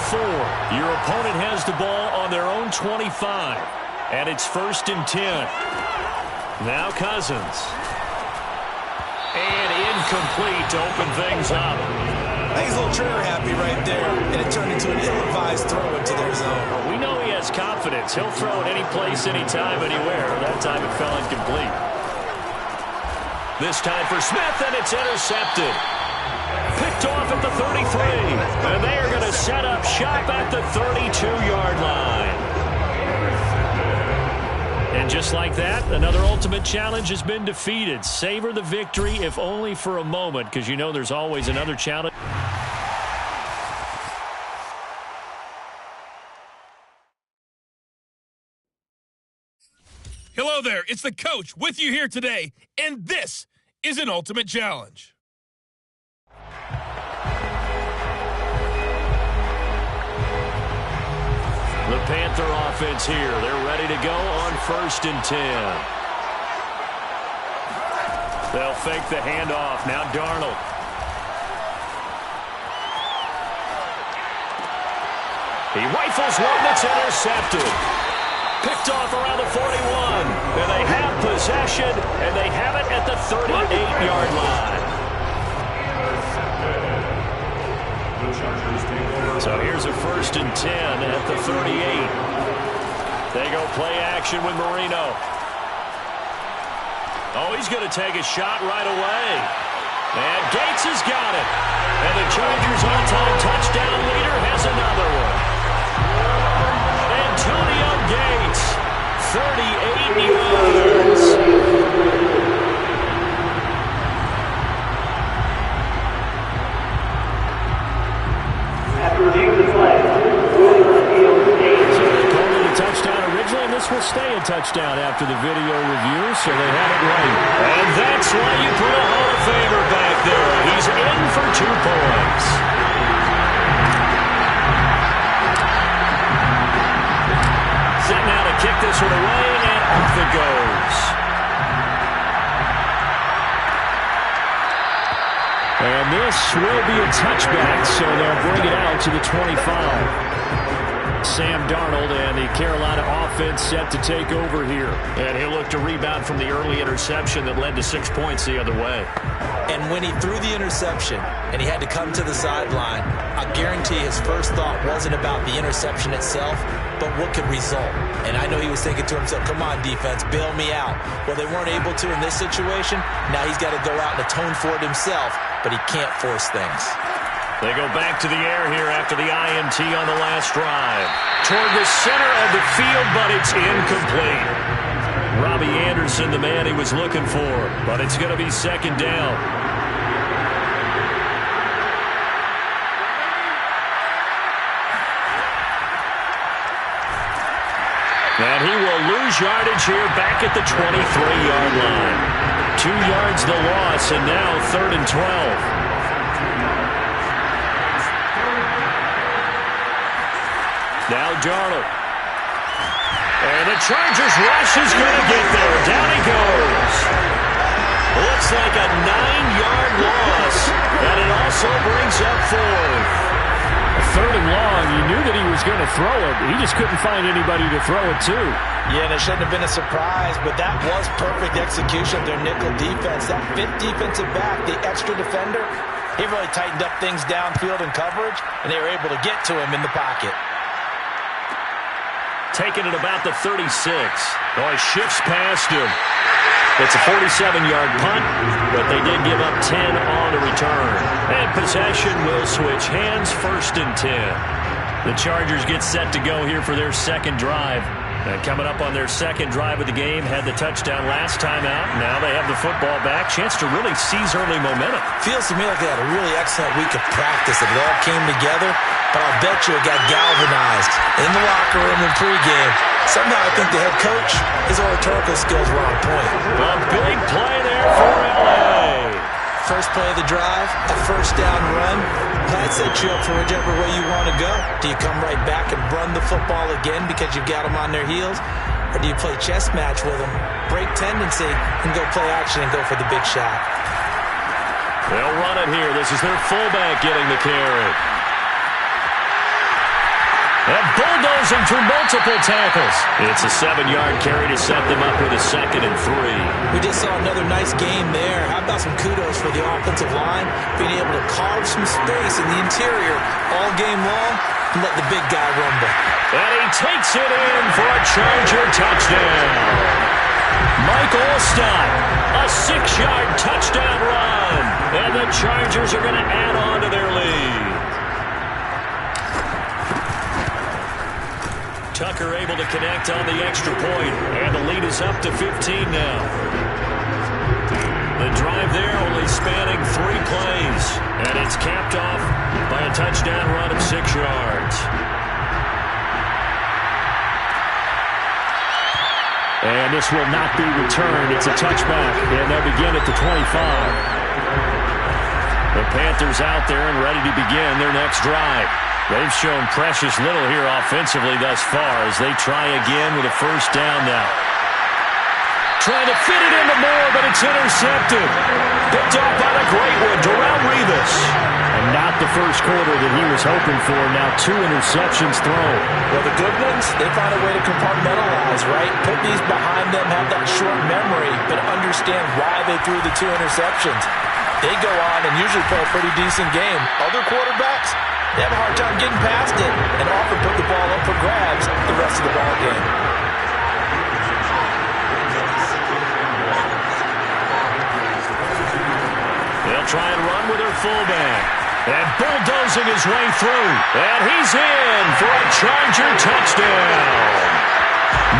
4. Your opponent has the ball on their own 25. And it's 1st and 10. Now Cousins. And incomplete to open things up. I think he's a little trigger happy right there, and it turned into an ill-advised throw into their zone. Well, we know he has confidence. He'll throw it any place, anytime, anywhere. That time it fell incomplete. This time for Smith, and it's intercepted. Picked off at the 33. And they are going to set up shop at the 32-yard line. And just like that, another ultimate challenge has been defeated. Savor the victory, if only for a moment, because you know there's always another challenge. Hello there, it's the coach with you here today, and this is an ultimate challenge. The Panther offense here. They're ready to go on 1st and 10. They'll fake the handoff. Now Darnold. He rifles one that's intercepted. Picked off around the 41. And they have possession, and they have it at the 38-yard line. So here's a 1st and 10 at the 38. They go play action with Marino. Oh, he's going to take a shot right away. And Gates has got it. And the Chargers all-time touchdown leader has another one. Antonio Gates, 38 yards. Will stay a touchdown after the video review, so they had it right. And that's why you put a Hall of Famer back there. He's in for 2 points. Set now to kick this one away, and off it goes. And this will be a touchback, so they'll bring it out to the 25. Sam Darnold and the Carolina offense set to take over here. And he'll look to rebound from the early interception that led to 6 points the other way. And when he threw the interception and he had to come to the sideline, I guarantee his first thought wasn't about the interception itself, but what could result. And I know he was thinking to himself, come on, defense, bail me out. Well, they weren't able to in this situation. Now he's got to go out and atone for it himself, but he can't force things. They go back to the air here after the INT on the last drive. Toward the center of the field, but it's incomplete. Robbie Anderson, the man he was looking for, but it's going to be 2nd down. And he will lose yardage here back at the 23-yard line. 2 yards the loss, and now 3rd and 12. Now Darnold. And the Chargers rush is going to get there. Down he goes. Looks like a 9-yard loss. And it also brings up 4th. 3rd and long. You knew that he was going to throw it. He just couldn't find anybody to throw it to. Yeah, and it shouldn't have been a surprise, but that was perfect execution of their nickel defense. That 5th defensive back, the extra defender, he really tightened up things downfield in coverage, and they were able to get to him in the pocket. Taking it about the 36. Oh, he shifts past him. It's a 47-yard punt, but they did give up 10 on the return. And possession will switch hands, 1st and 10. The Chargers get set to go here for their 2nd drive. And coming up on their 2nd drive of the game, had the touchdown last time out. Now they have the football back. Chance to really seize early momentum. Feels to me like they had a really excellent week of practice. It all came together, but I'll bet you it got galvanized in the locker room in pregame. Somehow I think the head coach, his oratorical skills were on point. A big play there for L.A. First play of the drive, a 1st down run. That sets you up for whichever way you want to go. Do you come right back and run the football again because you've got them on their heels? Or do you play chess match with them, break tendency, and go play action and go for the big shot? They'll run it here. This is their fullback getting the carry. bulldozing through multiple tackles. It's a 7-yard carry to set them up with a 2nd and 3. We just saw another nice game there. How about some kudos for the offensive line, being able to carve some space in the interior all game long and let the big guy rumble. And he takes it in for a Charger touchdown. Mike Allstott, a 6-yard touchdown run. And the Chargers are going to add on to their lead. Tucker able to connect on the extra point, and the lead is up to 15 now. The drive there only spanning 3 plays, and it's capped off by a touchdown run of 6 yards. And this will not be returned. It's a touchback, and they'll begin at the 25. The Panthers out there and ready to begin their next drive. They've shown precious little here offensively thus far as they try again with a first down now. Trying to fit it into Moore, but it's intercepted. Picked off by the great one, Darrelle Revis. And not the first quarter that he was hoping for. Now 2 interceptions thrown. Well, the good ones, they find a way to compartmentalize, right? Put these behind them, have that short memory, but understand why they threw the 2 interceptions. They go on and usually play a pretty decent game. Other quarterbacks, they have a hard time getting past it and often put the ball up for grabs the rest of the ball game. They'll try and run with their fullback. And bulldozing his way through. And he's in for a Charger touchdown.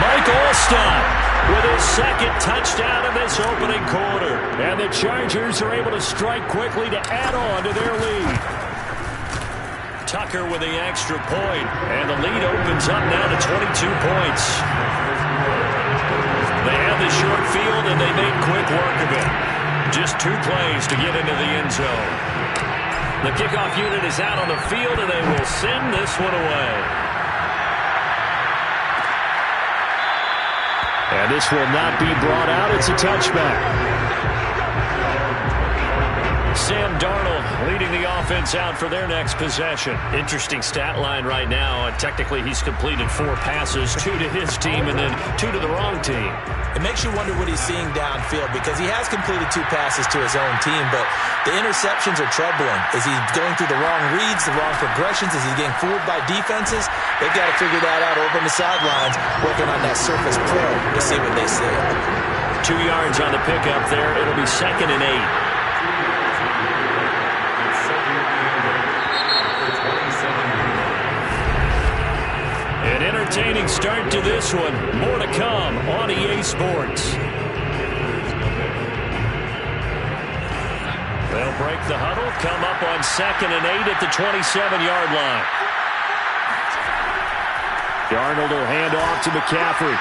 Mike Allstott with his 2nd touchdown of this opening quarter. And the Chargers are able to strike quickly to add on to their lead. Tucker with the extra point, and the lead opens up now to 22 points. They have the short field, and they made quick work of it. Just 2 plays to get into the end zone. The kickoff unit is out on the field, and they will send this one away. And this will not be brought out. It's a touchback. Sam Darnold leading the offense out for their next possession. Interesting stat line right now. Technically, he's completed 4 passes, 2 to his team and then 2 to the wrong team. It makes you wonder what he's seeing downfield because he has completed 2 passes to his own team, but the interceptions are troubling. Is he going through the wrong reads, the wrong progressions? Is he getting fooled by defenses? They've got to figure that out over on the sidelines, working on that Surface Pro to see what they see. 2 yards on the pickup there. It'll be 2nd and 8. An entertaining start to this one. More to come on EA Sports. They'll break the huddle, come up on 2nd and 8 at the 27-yard line. Darnold will hand off to McCaffrey.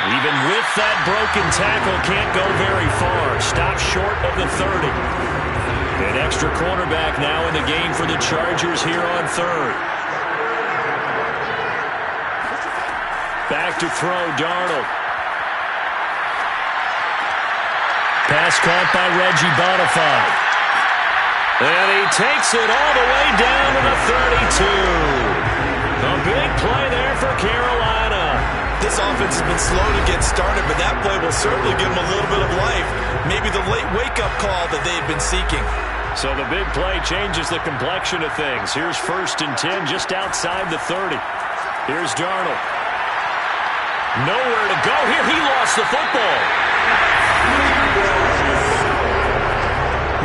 Even with that broken tackle, can't go very far. Stops short of the 30. An extra cornerback now in the game for the Chargers here on 3rd. Back to throw, Darnold. Pass caught by Reggie Bonifay. And he takes it all the way down to the 32. A big play there for Carolina. This offense has been slow to get started, but that play will certainly give them a little bit of life. Maybe the late wake-up call that they've been seeking. So the big play changes the complexion of things. Here's 1st and 10 just outside the 30. Here's Darnold. Nowhere to go here. He lost the football.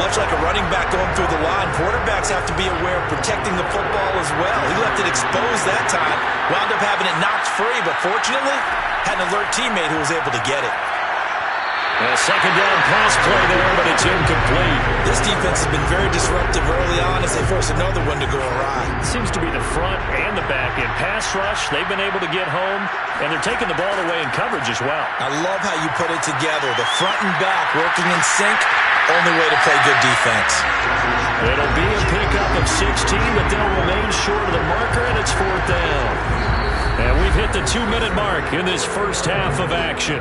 Much like a running back going through the line, quarterbacks have to be aware of protecting the football as well. He left it exposed that time. Wound up having it knocked free, but fortunately, had an alert teammate who was able to get it. A 2nd down pass play there, but it's incomplete. This defense has been very disruptive early on as they force another one to go awry. Seems to be the front and the back end. Pass rush, they've been able to get home, and they're taking the ball away in coverage as well. I love how you put it together. The front and back working in sync, only way to play good defense. It'll be a pickup of 16, but they'll remain short of the marker, and it's 4th down. And we've hit the 2-minute mark in this first half of action.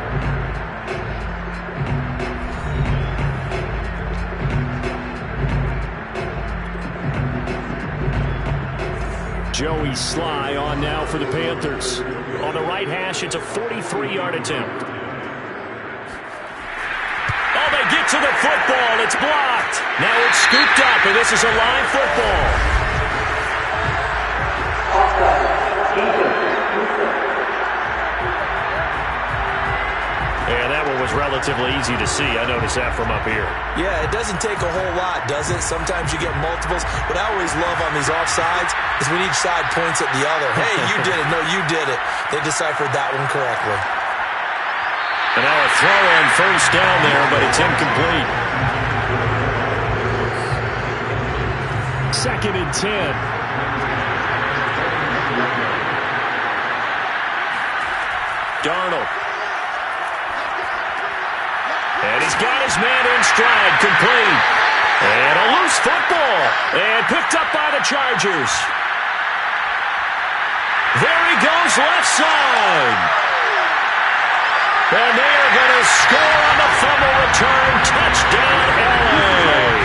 Joey Sly on now for the Panthers. On the right hash, it's a 43-yard attempt. Oh, they get to the football. It's blocked. Now it's scooped up, and this is a live football. Yeah, that one was relatively easy to see. I noticed that from up here. Yeah, it doesn't take a whole lot, does it? Sometimes you get multiples. What I always love on these offsides is when each side points at the other. Hey, you did it. No, you did it. They deciphered that one correctly. And now a throw on first down there, but it's incomplete. 2nd and 10. Darnold. And he's got his man in stride, complete. And a loose football. And picked up by the Chargers. There he goes, left side. And they are going to score on the fumble return. Touchdown, LA.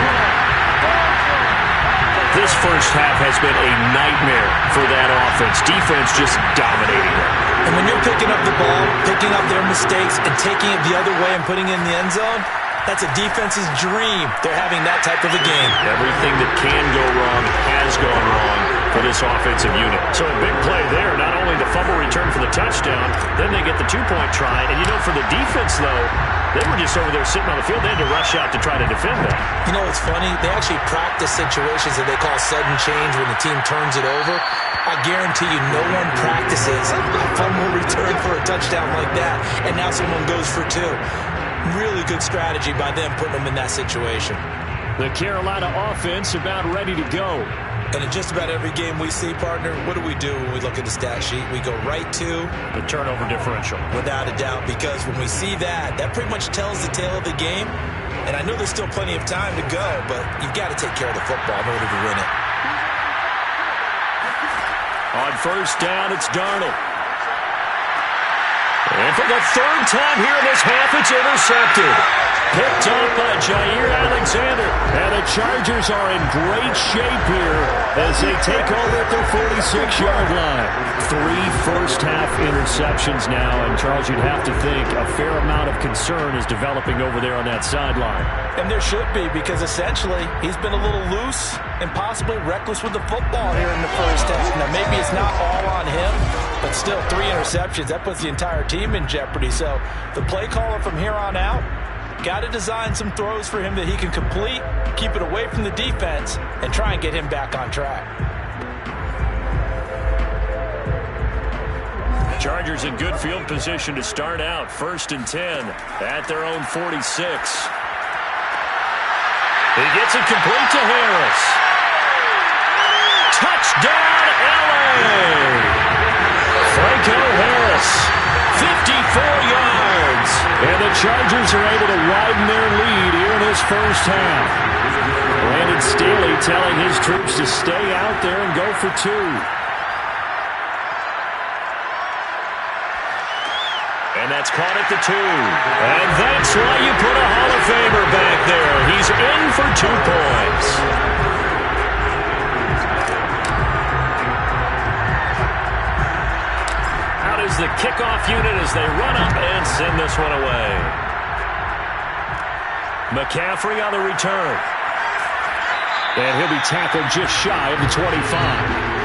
This first half has been a nightmare for that offense. Defense just dominating them. And when you're picking up the ball, picking up their mistakes, and taking it the other way and putting it in the end zone, that's a defense's dream. They're having that type of a game. Everything that can go wrong has gone wrong for this offensive unit. So a big play there, not only the fumble return for the touchdown, then they get the two-point try. And, you know, for the defense, though, they were just over there sitting on the field. They had to rush out to try to defend that. You know what's funny? They actually practice situations that they call sudden change when the team turns it over. I guarantee you no one practices a fumble return for a touchdown like that, and now someone goes for two. Really good strategy by them putting them in that situation. The Carolina offense about ready to go. And in just about every game we see, partner, what do we do when we look at the stat sheet? We go right to the turnover differential. Without a doubt, because when we see that, that pretty much tells the tale of the game. And I know there's still plenty of time to go, but you've got to take care of the football in order to win it. On first down, it's Darnold. And for the third time here in this half, it's intercepted. Picked up by Jair Alexander. And the Chargers are in great shape here as they take over at their 46-yard line. 3 first-half interceptions now, and Charles, you'd have to think a fair amount of concern is developing over there on that sideline. And there should be, because essentially he's been a little loose and possibly reckless with the football here in the first half. Now, maybe it's not all on him, but still 3 interceptions. That puts the entire team in jeopardy. So the play caller from here on out, got to design some throws for him that he can complete, keep it away from the defense, and try and get him back on track. Chargers in good field position to start out. 1st and 10 at their own 46. He gets it complete to Harris. Touchdown, LA! Franco Harris, 54 yards. And the Chargers are able to widen their lead here in this first half. Brandon Staley telling his troops to stay out there and go for 2. And that's caught at the 2. And that's why you put a Hall of Famer back there. He's in for 2 points. Out is the kickoff unit as they run up and send this one away. McCaffrey on the return. And he'll be tackled just shy of the 25.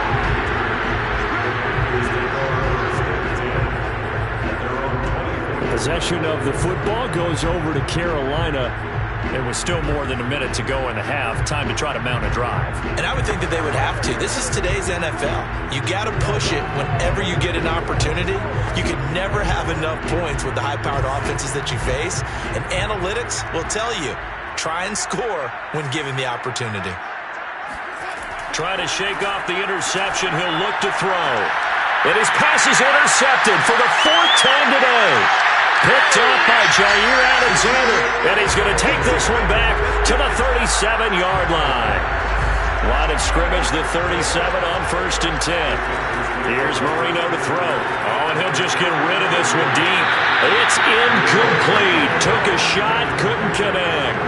Possession of the football goes over to Carolina. There was still more than a minute to go in the half. Time to try to mount a drive. And I would think that they would have to. This is today's NFL. You got to push it whenever you get an opportunity. You can never have enough points with the high-powered offenses that you face. And analytics will tell you, try and score when given the opportunity. Trying to shake off the interception. He'll look to throw. And his pass is intercepted for the 4th time today. Picked up by Jair Alexander, and he's going to take this one back to the 37-yard line. Line of scrimmage, the 37 on 1st and 10. Here's Marino to throw. Oh, and he'll just get rid of this one deep. It's incomplete. Took a shot, couldn't connect.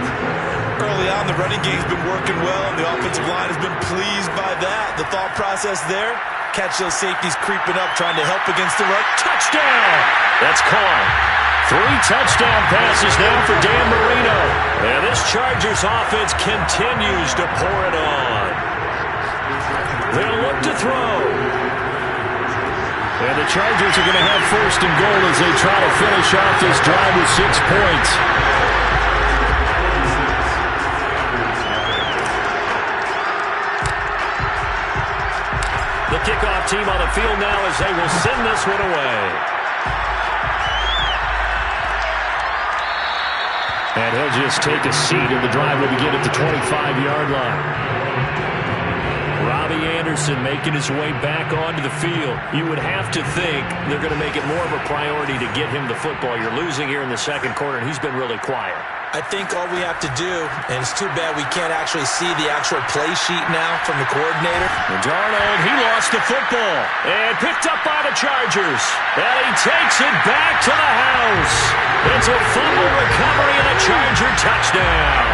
Early on, the running game's been working well, and the offensive line has been pleased by that. The thought process there, catch those safeties creeping up, trying to help against the run. Touchdown! That's caught. 3 touchdown passes now for Dan Marino. And this Chargers offense continues to pour it on. They'll look to throw. And the Chargers are going to have first and goal as they try to finish off this drive with 6 points. The kickoff team on the field now as they will send this one away. And he'll just take a seat, and the drive will begin at the 25-yard line. Robbie Anderson making his way back onto the field. You would have to think they're going to make it more of a priority to get him the football. You're losing here in the second quarter, and he's been really quiet. I think all we have to do, and it's too bad we can't actually see the actual play sheet now from the coordinator. And Darnold, he lost the football and picked up by the Chargers. And he takes it back to the house. It's a fumble recovery and a Charger touchdown.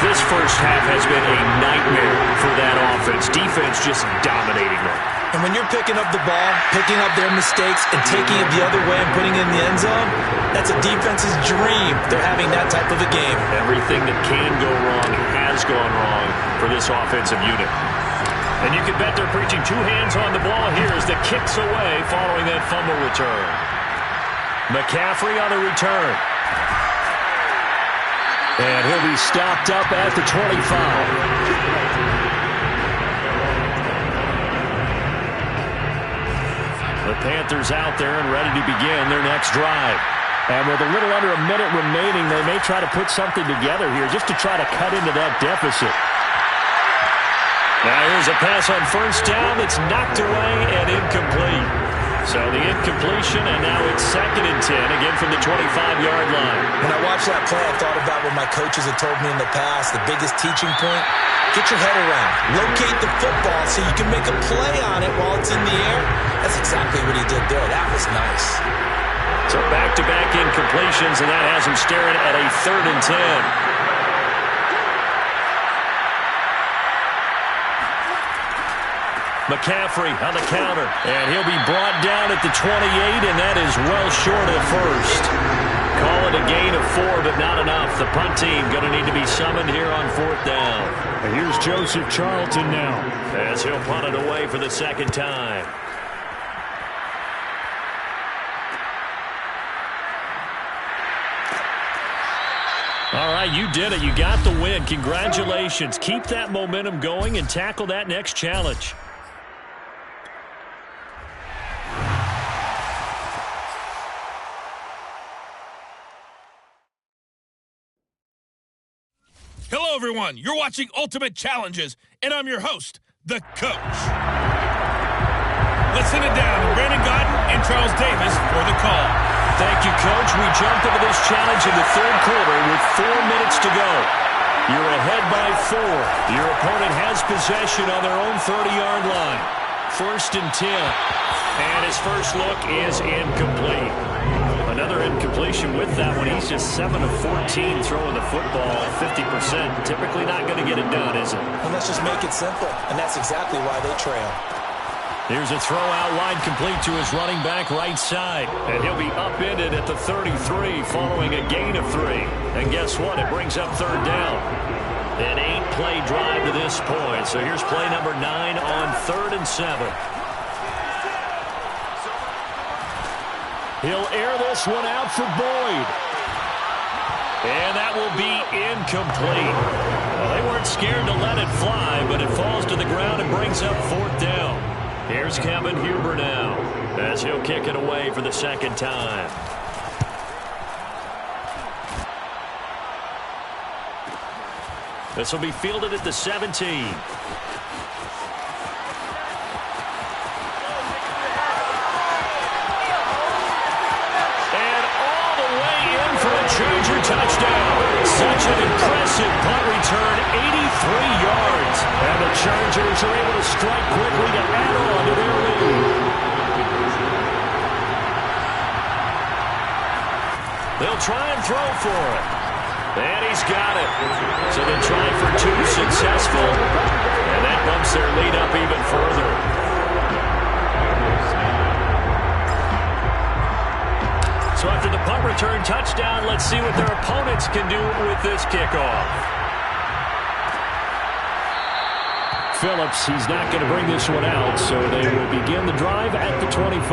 This first half has been a nightmare for that offense. Defense just dominating them. And when you're picking up the ball, picking up their mistakes, and taking it the other way and putting it in the end zone, that's a defense's dream. They're having that type of a game. Everything that can go wrong has gone wrong for this offensive unit. And you can bet they're preaching 2 hands on the ball here as the kick's away following that fumble return. McCaffrey on the return. And he'll be stopped up at the 25. The Panthers out there and ready to begin their next drive. And with a little under a minute remaining, they may try to put something together here just to try to cut into that deficit. Now here's a pass on first down that's knocked away and incomplete. So the incompletion, and now it's 2nd and 10, again from the 25-yard line. When I watched that play, I thought about what my coaches had told me in the past. The biggest teaching point, get your head around. Locate the football so you can make a play on it while it's in the air. That's exactly what he did there. That was nice. So back-to-back incompletions, and that has him staring at a 3rd and 10. McCaffrey on the counter, and he'll be brought down at the 28, and that is well short of the first. Call it a gain of 4, but not enough. The punt team going to need to be summoned here on 4th down. And here's Joseph Charlton now, as he'll punt it away for the 2nd time. All right, you did it. You got the win. Congratulations. Keep that momentum going and tackle that next challenge. Hello, everyone. You're watching Ultimate Challenges, and I'm your host, The Coach. Let's send it down to Brandon Godden and Charles Davis for the call. Thank you, Coach. We jumped into this challenge in the 3rd quarter with 4 minutes to go. You're ahead by 4. Your opponent has possession on their own 30-yard line. 1st and 10. And his first look is incomplete. Another incompletion with that one. He's just 7 of 14 throwing the football at 50%. Typically not going to get it done, is it? And let's just make it simple. And that's exactly why they trail. Here's a throw out wide complete to his running back right side. And he'll be upended at the 33 following a gain of 3. And guess what? It brings up 3rd down. An 8-play drive to this point. So here's play number 9 on 3rd and 7. He'll air this one out for Boyd. And that will be incomplete. Well, they weren't scared to let it fly, but it falls to the ground and brings up 4th down. Here's Kevin Huber now, as he'll kick it away for the 2nd time. This will be fielded at the 17. Charger touchdown. Such an impressive punt return, 83 yards. And the Chargers are able to strike quickly to add on to their lead. They'll try and throw for it. And he's got it. So the try for 2 successful. And that bumps their lead up touchdown. Let's see what their opponents can do with this kickoff. Phillips, he's not going to bring this one out, so they will begin the drive at the 25.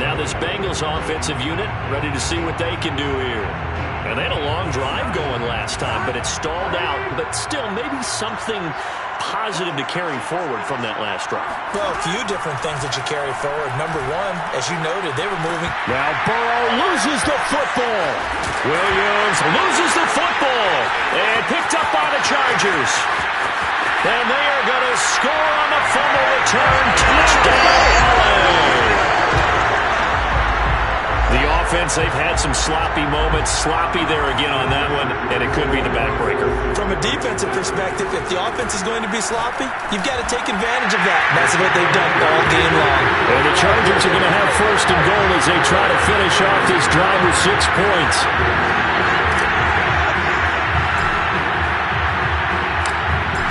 Now this Bengals offensive unit ready to see what they can do here. And they had a long drive going last time, but it stalled out. But still, maybe something positive to carry forward from that last drive. Well, a few different things that you carry forward. Number one, as you noted, they were moving. Now Burrow loses the football. Williams loses the football. And picked up by the Chargers. And they are going to score on the fumble return. Touchdown, LA. The offense, they've had some sloppy moments. Sloppy there again on that one, and it could be the backbreaker. From a defensive perspective, if the offense is going to be sloppy, you've got to take advantage of that. And that's what they've done all game long. And the Chargers are going to have first and goal as they try to finish off this drive with 6 points.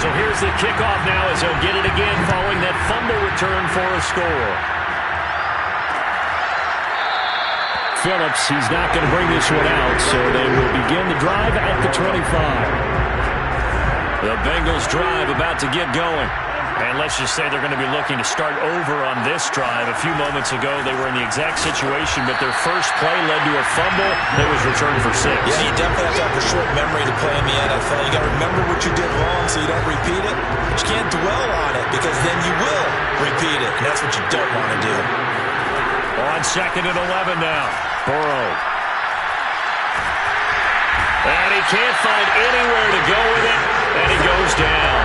So here's the kickoff now as they'll get it again following that fumble return for a score. Phillips, he's not going to bring this one out, so they will begin the drive at the 25. The Bengals drive about to get going. And let's just say they're going to be looking to start over on this drive. A few moments ago, they were in the exact situation, but their first play led to a fumble that was returned for 6. Yeah, you definitely have to have a short memory to play in the NFL. You got to remember what you did wrong so you don't repeat it. But you can't dwell on it because then you will repeat it, and that's what you don't want to do. On 2nd and 11 now. Burrow. And he can't find anywhere to go with it, and he goes down.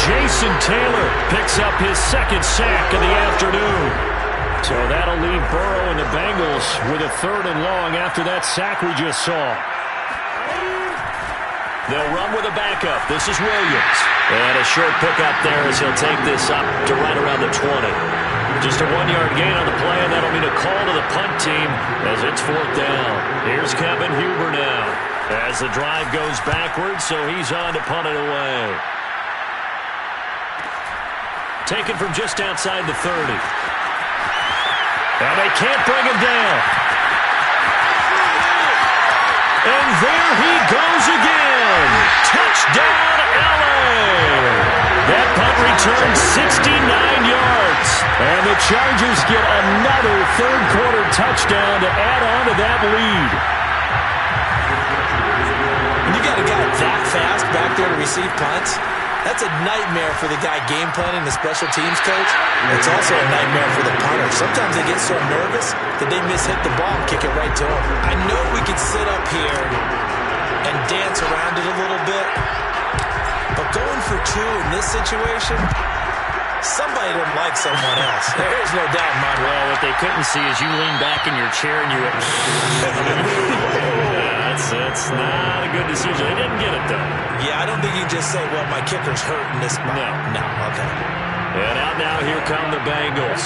Jason Taylor picks up his 2nd sack of the afternoon. So that'll leave Burrow and the Bengals with a 3rd and long after that sack we just saw. They'll run with a backup. This is Williams. And a short pickup there as he'll take this up to right around the 20. Just a 1-yard gain on the play, and that'll mean a call to the punt team as it's 4th down. Here's Kevin Huber now as the drive goes backwards, so he's on to punt it away. Taken from just outside the 30. And they can't bring him down. And there he goes again. Touchdown, LA. That punt returned 69 yards. And the Chargers get another third-quarter touchdown to add on to that lead. When you got a guy that fast back there to receive punts, that's a nightmare for the guy game planning, the special teams coach. It's also a nightmare for the punter. Sometimes they get so nervous that they miss-hit the ball and kick it right to them. I know we could sit up here and dance around it a little bit, but going for 2 in this situation, somebody didn't like someone else. There's no doubt in my mind. Well, what they couldn't see is you lean back in your chair and you went, that's not a good decision. They didn't get it, though. Yeah, I don't think you can just say, well, my kicker's hurt in this spot. No, okay. And out now, here come the Bengals.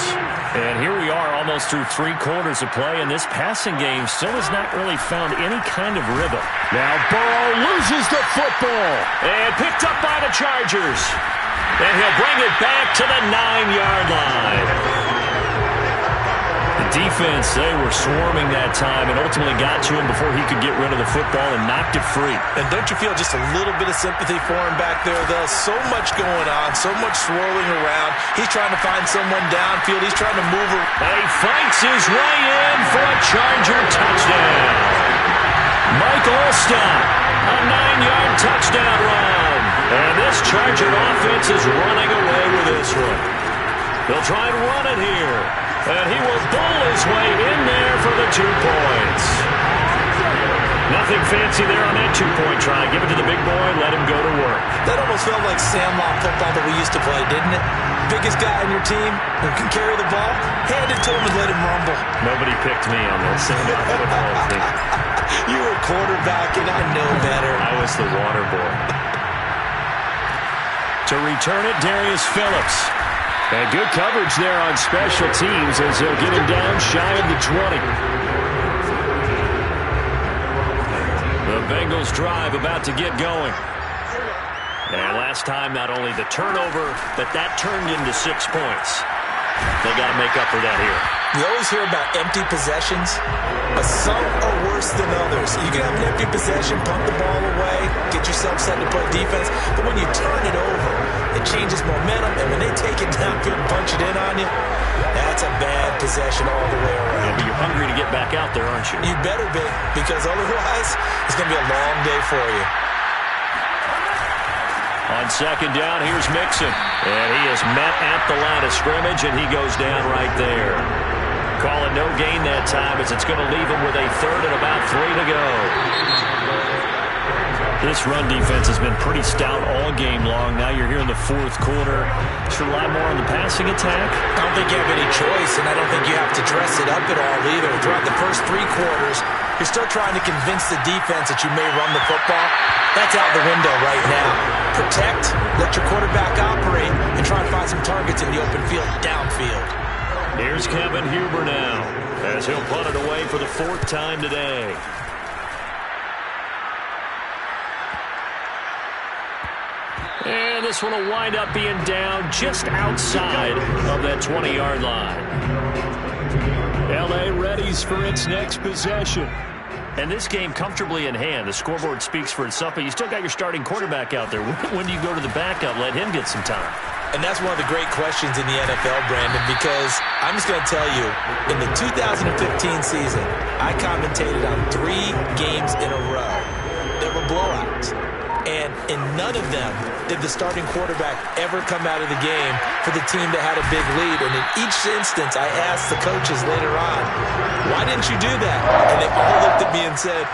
And here we are almost through 3 quarters of play, and this passing game still has not really found any kind of rhythm. Now Burrow loses the football. And picked up by the Chargers. And he'll bring it back to the 9-yard line. The defense, they were swarming that time and ultimately got to him before he could get rid of the football and knocked it free. And don't you feel just a little bit of sympathy for him back there, though? So much going on, so much swirling around. He's trying to find someone downfield. He's trying to move her. And he fights his way in for a Charger touchdown. Mike Allstott, a 9-yard touchdown run. And this Charger offense is running away with this one. They'll try and run it here. And he will bull his way in there for the 2 points. Nothing fancy there on that 2-point try. Give it to the big boy, let him go to work. That almost felt like Sandlot football that we used to play, didn't it? Biggest guy on your team who can carry the ball, hand it to him and let him rumble. Nobody picked me on that Sandlot football team. You were quarterback, and I know better. I was the water boy. To return it, Darius Phillips. And good coverage there on special teams as they'll get him down shy of the 20. The Bengals drive about to get going. And last time, not only the turnover, but that turned into 6 points. They got to make up for that here. You always hear about empty possessions, but some are worse than others. You can have an empty possession, punt the ball away, get yourself set to play defense, but when you turn it over, it changes momentum, and when they take it downfield and punch it in on you, that's a bad possession all the way around. Yeah, but you're hungry to get back out there, aren't you? You better be, because otherwise, it's going to be a long day for you. On second down, here's Mixon. And he is met at the line of scrimmage, and he goes down right there. Call it no gain that time, as it's going to leave him with a third and about 3 to go. This run defense has been pretty stout all game long. Now you're here in the fourth quarter. Should rely more on the passing attack. I don't think you have any choice, and I don't think you have to dress it up at all either. Throughout the first 3 quarters, you're still trying to convince the defense that you may run the football. That's out the window right now. Protect, let your quarterback operate, and try and find some targets in the open field downfield. Here's Kevin Huber now, as he'll punt it away for the 4th time today. And this one will wind up being down just outside of that 20-yard line. L.A. readies for its next possession. And this game comfortably in hand. The scoreboard speaks for itself, but you still got your starting quarterback out there. When do you go to the backup? Let him get some time. And that's one of the great questions in the NFL, Brandon, because I'm just going to tell you, in the 2015 season, I commentated on 3 games in a row. There were blowouts. And in none of them did the starting quarterback ever come out of the game for the team that had a big lead. And in each instance, I asked the coaches later on, why didn't you do that? And they all looked at me and said,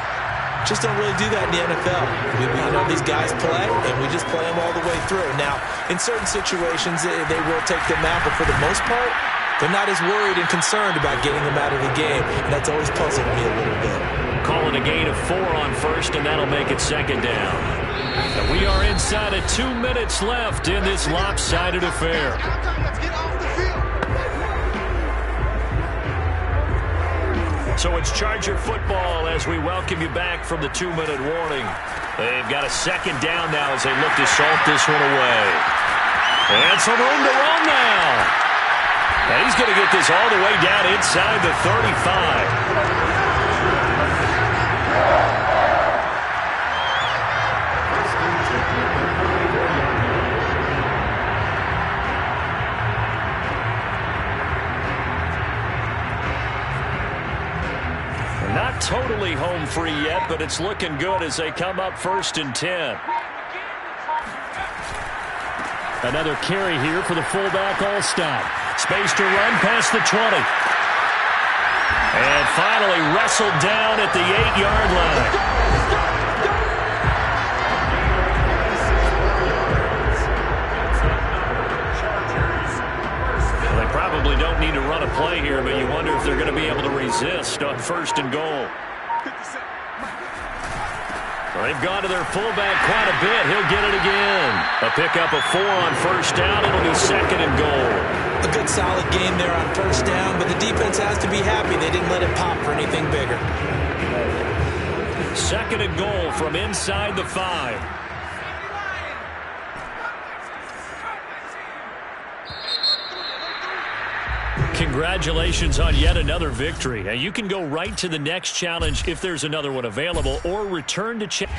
just don't really do that in the NFL. These guys play, and we just play them all the way through. Now, in certain situations, they will take them out, but for the most part, they're not as worried and concerned about getting them out of the game, and that's always puzzled me a little bit. Calling a gain of 4 on first, and that'll make it second down. And we are inside of 2 minutes left in this lopsided affair. So it's Charger football as we welcome you back from the 2-minute warning. They've got a second down now as they look to salt this one away. And some room to run now. And he's going to get this all the way down inside the 35. Not totally home free yet, but it's looking good as they come up 1st and 10. Another carry here for the fullback Allstott. Space to run past the 20. And finally wrestled down at the 8-yard line. Probably don't need to run a play here, but you wonder if they're going to be able to resist on 1st and goal. Well, they've gone to their fullback quite a bit. He'll get it again. A pickup of 4 on 1st down. It'll be 2nd and goal. A good solid game there on 1st down, but the defense has to be happy they didn't let it pop for anything bigger. 2nd and goal from inside the 5. Congratulations on yet another victory. Now you can go right to the next challenge if there's another one available, or return to check.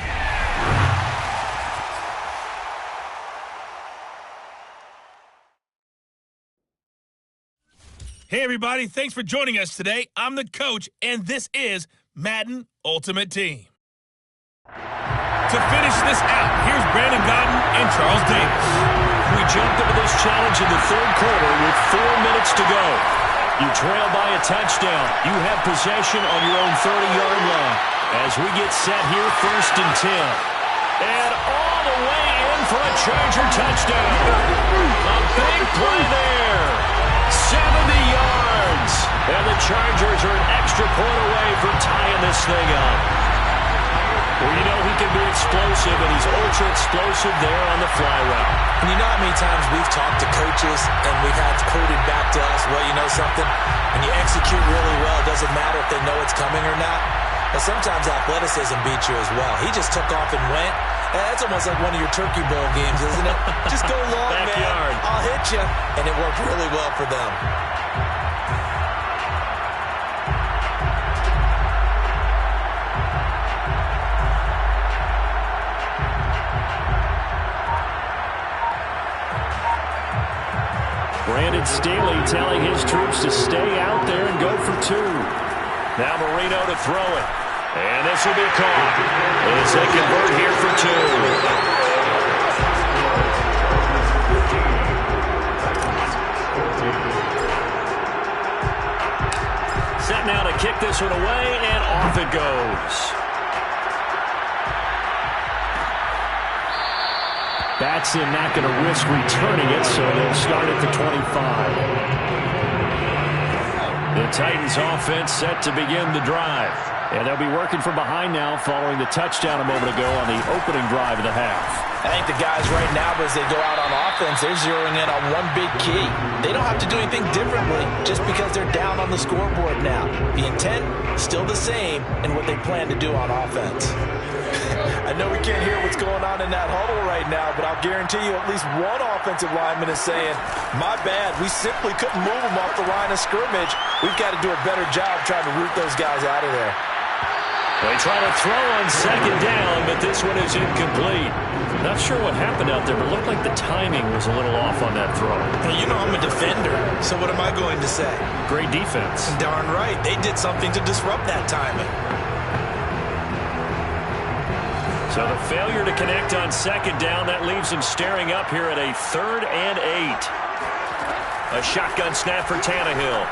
Hey, everybody. Thanks for joining us today. I'm the coach, and this is Madden Ultimate Team. To finish this out, here's Brandon Godden and Charles Davis. We jumped into this challenge in the 3rd quarter with 4 minutes to go. You trail by a touchdown. You have possession on your own 30-yard line. As we get set here, 1st and 10. And all the way in for a Charger touchdown. A big play there. 70 yards. And the Chargers are an extra point away from tying this thing up. Well, you know he can be explosive, and he's ultra-explosive there on the fly route. And you know how many times we've talked to coaches and we've had quoted back to us, well, you know something? When you execute really well, it doesn't matter if they know it's coming or not. But sometimes athleticism beats you as well. He just took off and went. That's almost like one of your Turkey Bowl games, isn't it? Just go long, Backyard. man. I'll hit you. And it worked really well for them. Brandon Staley telling his troops to stay out there and go for two. Now Marino to throw it. And this will be caught as they convert here for two. Set now to kick this one away, and off it goes. Batson not going to risk returning it, so they'll start at the 25. The Titans offense set to begin the drive. And they'll be working from behind now following the touchdown a moment ago on the opening drive of the half. I think the guys right now, as they go out on offense, they're zeroing in on one big key. They don't have to do anything differently just because they're down on the scoreboard now. The intent, still the same in what they plan to do on offense. I know we can't hear what's going on in that huddle right now, but I'll guarantee you at least one offensive lineman is saying, my bad, we simply couldn't move them off the line of scrimmage. We've got to do a better job trying to root those guys out of there. They try to throw on second down, but this one is incomplete. Not sure what happened out there, but it looked like the timing was a little off on that throw. Well, you know I'm a defender, so what am I going to say? Great defense. Darn right. They did something to disrupt that timing. So the failure to connect on second down, that leaves them staring up here at a 3rd and 8. A shotgun snap for Tannehill.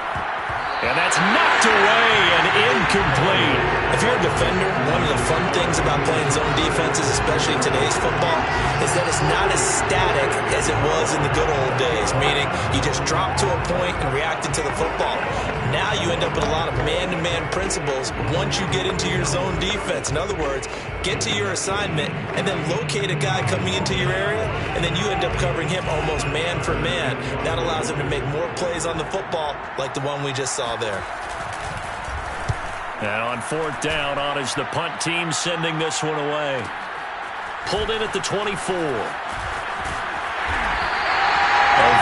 And that's knocked away and incomplete. If you're a defender, one of the fun things about playing zone defenses, especially in today's football, is that it's not as static as it was in the good old days, meaning you just drop to a point and reacted to the football. Now you end up with a lot of man-to-man principles once you get into your zone defense. In other words, get to your assignment and then locate a guy coming into your area, and then you end up covering him almost man for man. That allows him to make more plays on the football like the one we just saw there. And on 4th down, on is the punt team sending this one away. Pulled in at the 24. A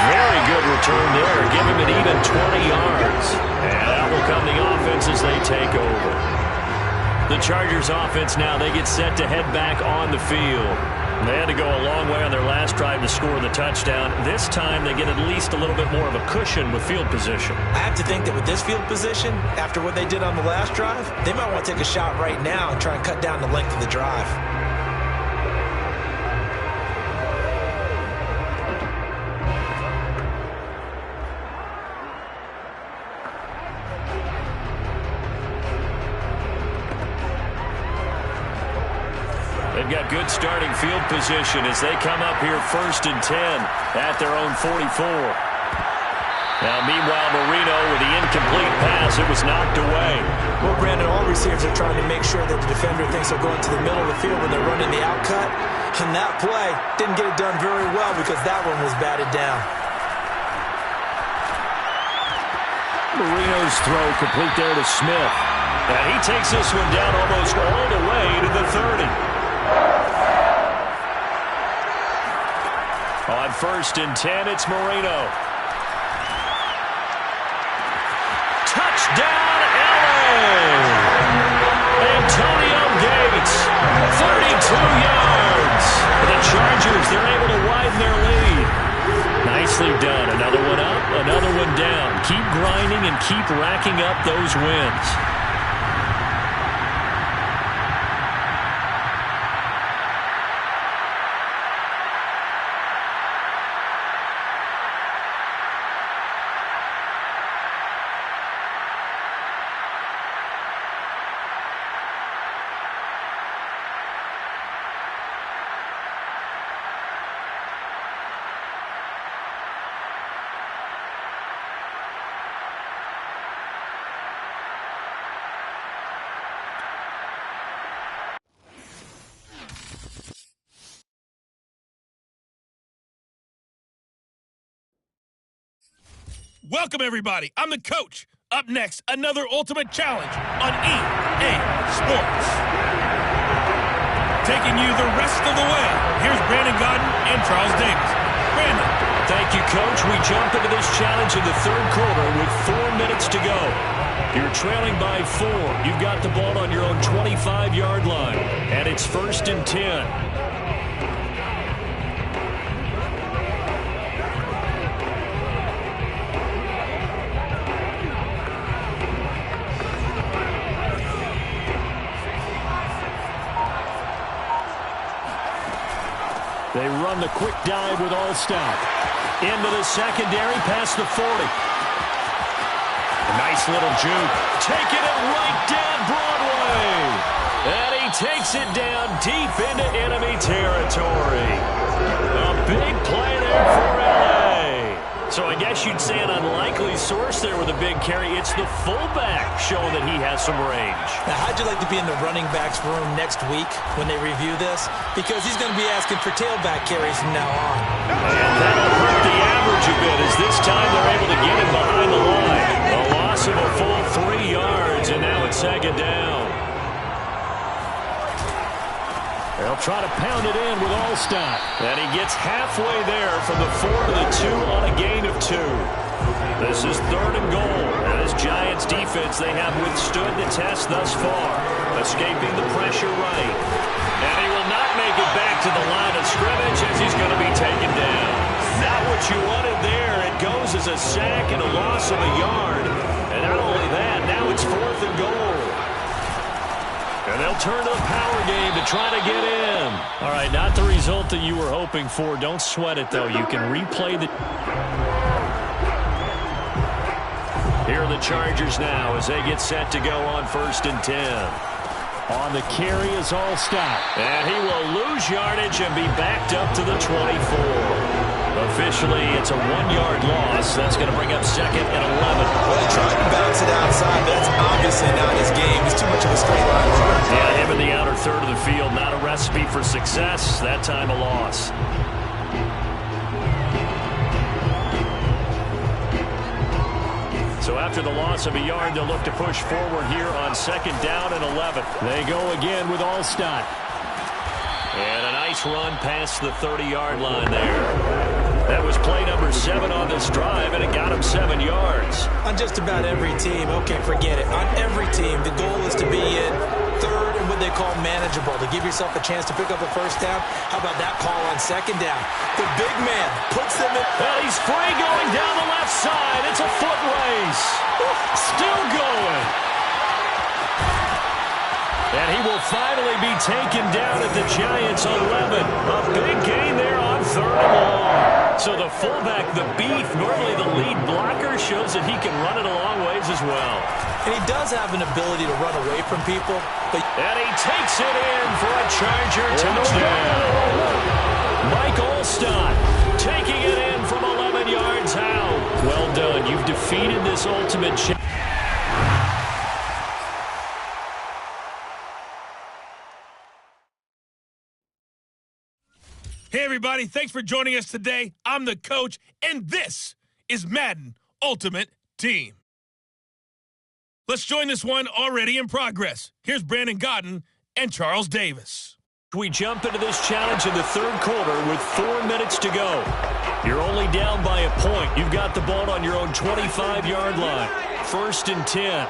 very good return there. Give him an even 20 yards. And out will come the offense as they take over. The Chargers offense now, they get set to head back on the field. They had to go a long way on their last drive to score the touchdown. This time they get at least a little bit more of a cushion with field position. I have to think that with this field position, after what they did on the last drive, they might want to take a shot right now and try and cut down the length of the drive. They've got good starting field position as they come up here 1st and 10 at their own 44. Now, meanwhile, Marino with the incomplete pass. It was knocked away. Well, Brandon, all receivers are trying to make sure that the defender thinks they're going to the middle of the field when they're running the out cut. And that play didn't get it done very well because that one was batted down. Marino's throw complete there to Smith. And he takes this one down almost all the way to the 30. On 1st and 10, it's Marino. Touchdown, LA! Antonio Gates, 32 yards. The Chargers, they're able to widen their lead. Nicely done. Another one up, another one down. Keep grinding and keep racking up those wins. Welcome, everybody. I'm the coach. Up next, another ultimate challenge on EA Sports. Taking you the rest of the way, here's Brandon Godden and Charles Davis. Brandon. Thank you, Coach. We jump into this challenge in the 3rd quarter with 4 minutes to go. You're trailing by 4. You've got the ball on your own 25-yard line, and it's 1st and 10. on the quick dive with Allstott. Into the secondary, past the 40. A nice little juke. Taking it right down Broadway. And he takes it down deep into enemy territory. A big play there for L.A. So I guess you'd say an unlikely source there with a big carry. It's the fullback showing that he has some range. Now, how'd you like to be in the running backs room next week when they review this? Because he's going to be asking for tailback carries from now on. And that'll hurt the average a bit as this time they're able to get him behind the line. A loss of a full 3 yards, and now it's second down. They'll try to pound it in with Allstott. And he gets halfway there from the 4 to the 2 on a gain of 2. This is 3rd and goal. And this Giants defense, they have withstood the test thus far. Escaping the pressure right. And he will not make it back to the line of scrimmage as he's going to be taken down. Not what you wanted there. It goes as a sack and a loss of a yard. And not only that, now it's 4th and goal. And they'll turn to the power game to try to get in. All right, not the result that you were hoping for. Don't sweat it, though. You can replay the... Here are the Chargers now as they get set to go on 1st and 10. On the carry is Allstott. And he will lose yardage and be backed up to the 24. Officially, it's a 1-yard loss. That's going to bring up 2nd and 11. Well, he tried to bounce it outside, but that's obviously not his game. He's too much of a straight line runner. Yeah, him in the outer third of the field. Not a recipe for success. That time a loss. So after the loss of a yard, they'll look to push forward here on 2nd down and 11. They go again with Allstott. And a nice run past the 30-yard line there. That was play number 7 on this drive, and it got him 7 yards. On just about every team, okay, forget it. On every team, the goal is to be in 3rd and what they call manageable, to give yourself a chance to pick up a 1st down. How about that call on 2nd down? The big man puts them in. Well, he's free going down the left side. It's a foot race. Still going. And he will finally be taken down at the Giants 11. A big gain there on 3rd and long. So the fullback, the beef, normally the lead blocker, shows that he can run it a long ways as well. And he does have an ability to run away from people. And he takes it in for a Charger touchdown. Mike Allstott taking it in from 11 yards out. Well done. You've defeated this ultimate challenge. Hey, everybody. Thanks for joining us today. I'm the coach, and this is Madden Ultimate Team. Let's join this one already in progress. Here's Brandon Godden and Charles Davis. We jump into this challenge in the 3rd quarter with 4 minutes to go. You're only down by a point. You've got the ball on your own 25-yard line. 1st and 10.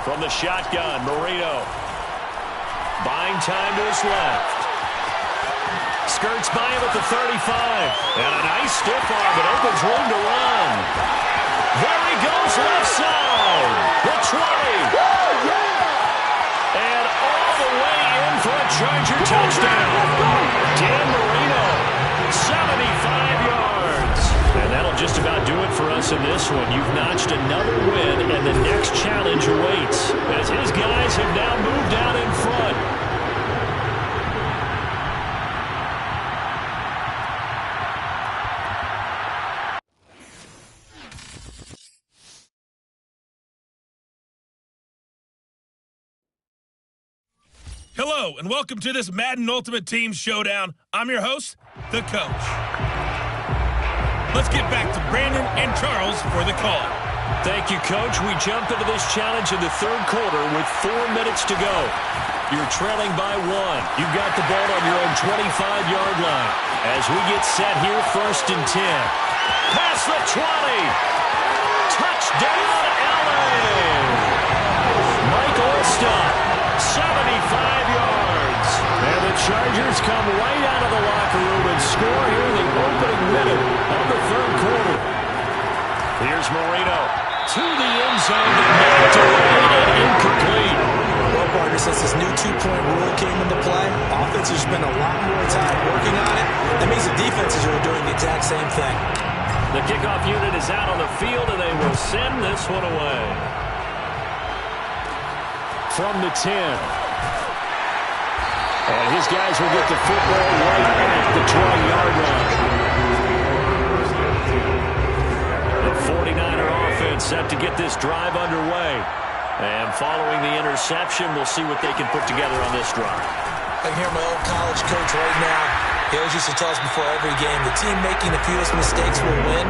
From the shotgun, Marino. Buying time to his left. Skirts by him at the 35. And a nice stiff arm. It opens room to run. There he goes left side. The 20. And all the way in for a Charger touchdown. Dan Marino, 75 yards. And that'll just about do it for us in this one. You've notched another win, and the next challenge awaits as his guys have now moved out in front. Hello, and welcome to this Madden Ultimate Team Showdown. I'm your host, the coach. Let's get back to Brandon and Charles for the call. Thank you, Coach. We jump into this challenge in the 3rd quarter with 4 minutes to go. You're trailing by 1. You've got the ball on your own 25-yard line. As we get set here, 1st and 10. Past the 20. Touchdown, L.A. Mike Allstott. 75 yards. And the Chargers come right out of the locker room and score here in the opening minute of the 3rd quarter. Here's Marino to the end zone. Knocked away and incomplete. Well, partner, since this new two-point rule came into play, offenses spend a lot more time working on it. That means the defenses are doing the exact same thing. The kickoff unit is out on the field, and they will send this one away. From the 10. And his guys will get the football right at the 20-yard line. The 49er offense set to get this drive underway. And following the interception, we'll see what they can put together on this drive. I can hear my old college coach right now. He always used to tell us before every game, the team making the fewest mistakes will win.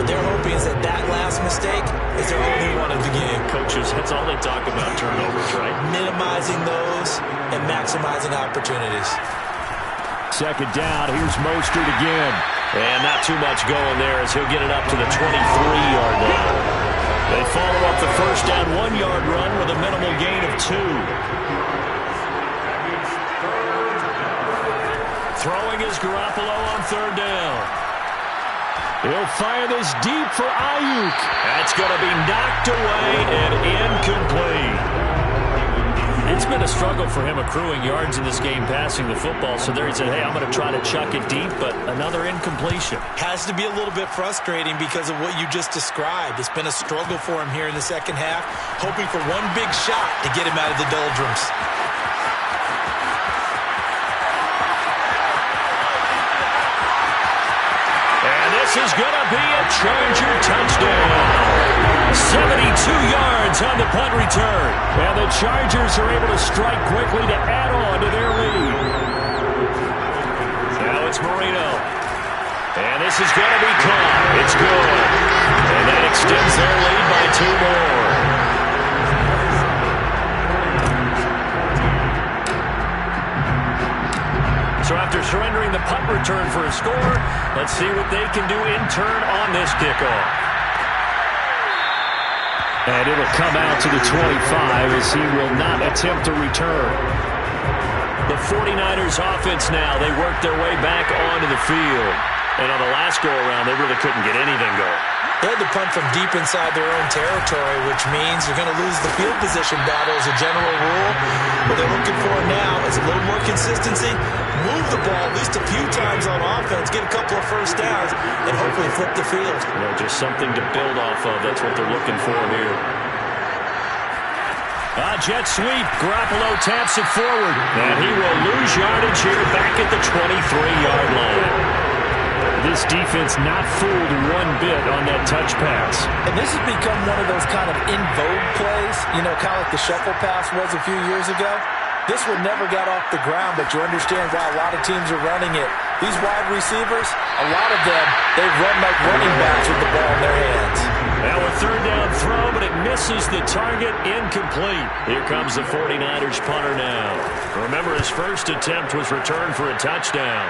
What they're hoping is that last mistake is their only one of the game. Coaches, that's all they talk about, turnovers, right? Minimizing those and maximizing opportunities. Second down, here's Mostert again. And not too much going there as he'll get it up to the 23-yard line. They follow up the first down 1-yard run with a minimal gain of 2. Throwing is Garoppolo on third down. He'll fire this deep for Ayuk. That's going to be knocked away and incomplete. It's been a struggle for him accruing yards in this game passing the football. So there he said, hey, I'm going to try to chuck it deep, but another incompletion. Has to be a little bit frustrating because of what you just described. It's been a struggle for him here in the second half, hoping for one big shot to get him out of the doldrums. This is going to be a Charger touchdown. 72 yards on the punt return. And the Chargers are able to strike quickly to add on to their lead. Now it's Marino. And this is going to be caught. It's good. And that extends their lead by 2 more. So after surrendering the punt return for a score, let's see what they can do in turn on this kickoff. And it'll come out to the 25 as he will not attempt to return. The 49ers offense now, they work their way back onto the field. And on the last go-around, they really couldn't get anything going. They had to punt from deep inside their own territory, which means you're going to lose the field position battle as a general rule. What they're looking for now is a little more consistency, move the ball at least a few times on offense, get a couple of first downs, and hopefully flip the field. You know, just something to build off of. That's what they're looking for here. Jet sweep. Garoppolo taps it forward. And he will lose yardage here back at the 23-yard line. This defense not fooled one bit on that touch pass. And this has become one of those kind of in vogue plays, you know, kind of like the shuffle pass was a few years ago. This one never got off the ground, but you understand why a lot of teams are running it. These wide receivers, a lot of them, they run like running backs with the ball in their hands. Now a third down throw, but it misses the target, incomplete. Here comes the 49ers punter now. Remember, his first attempt was returned for a touchdown.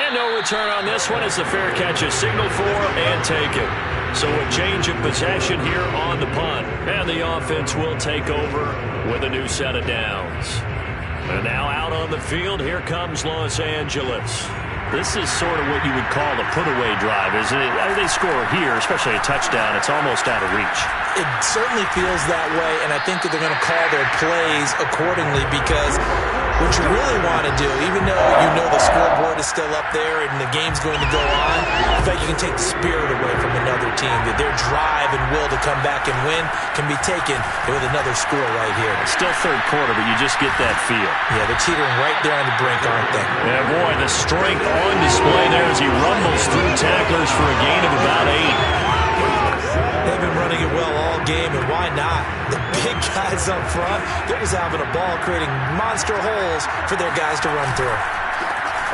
And no return on this one as the fair catch is signaled for and taken. So a change of possession here on the punt. And the offense will take over with a new set of downs. And now out on the field, here comes Los Angeles. This is sort of what you would call the put-away drive, isn't it? They score here, especially a touchdown. It's almost out of reach. It certainly feels that way, and I think that they're going to call their plays accordingly because what you really want to do, even though you know the scoreboard is still up there and the game's going to go on, I bet you can take the spirit away from another team, that their drive and will to come back and win can be taken with another score right here. It's still third quarter, but you just get that feel. Yeah, they're teetering right there on the brink, aren't they? Yeah, boy, the strength on display there as he rumbles through tacklers for a gain of about 8. They've been running it well all game, and why not? The big guys up front, they're just having a ball, creating monster holes for their guys to run through.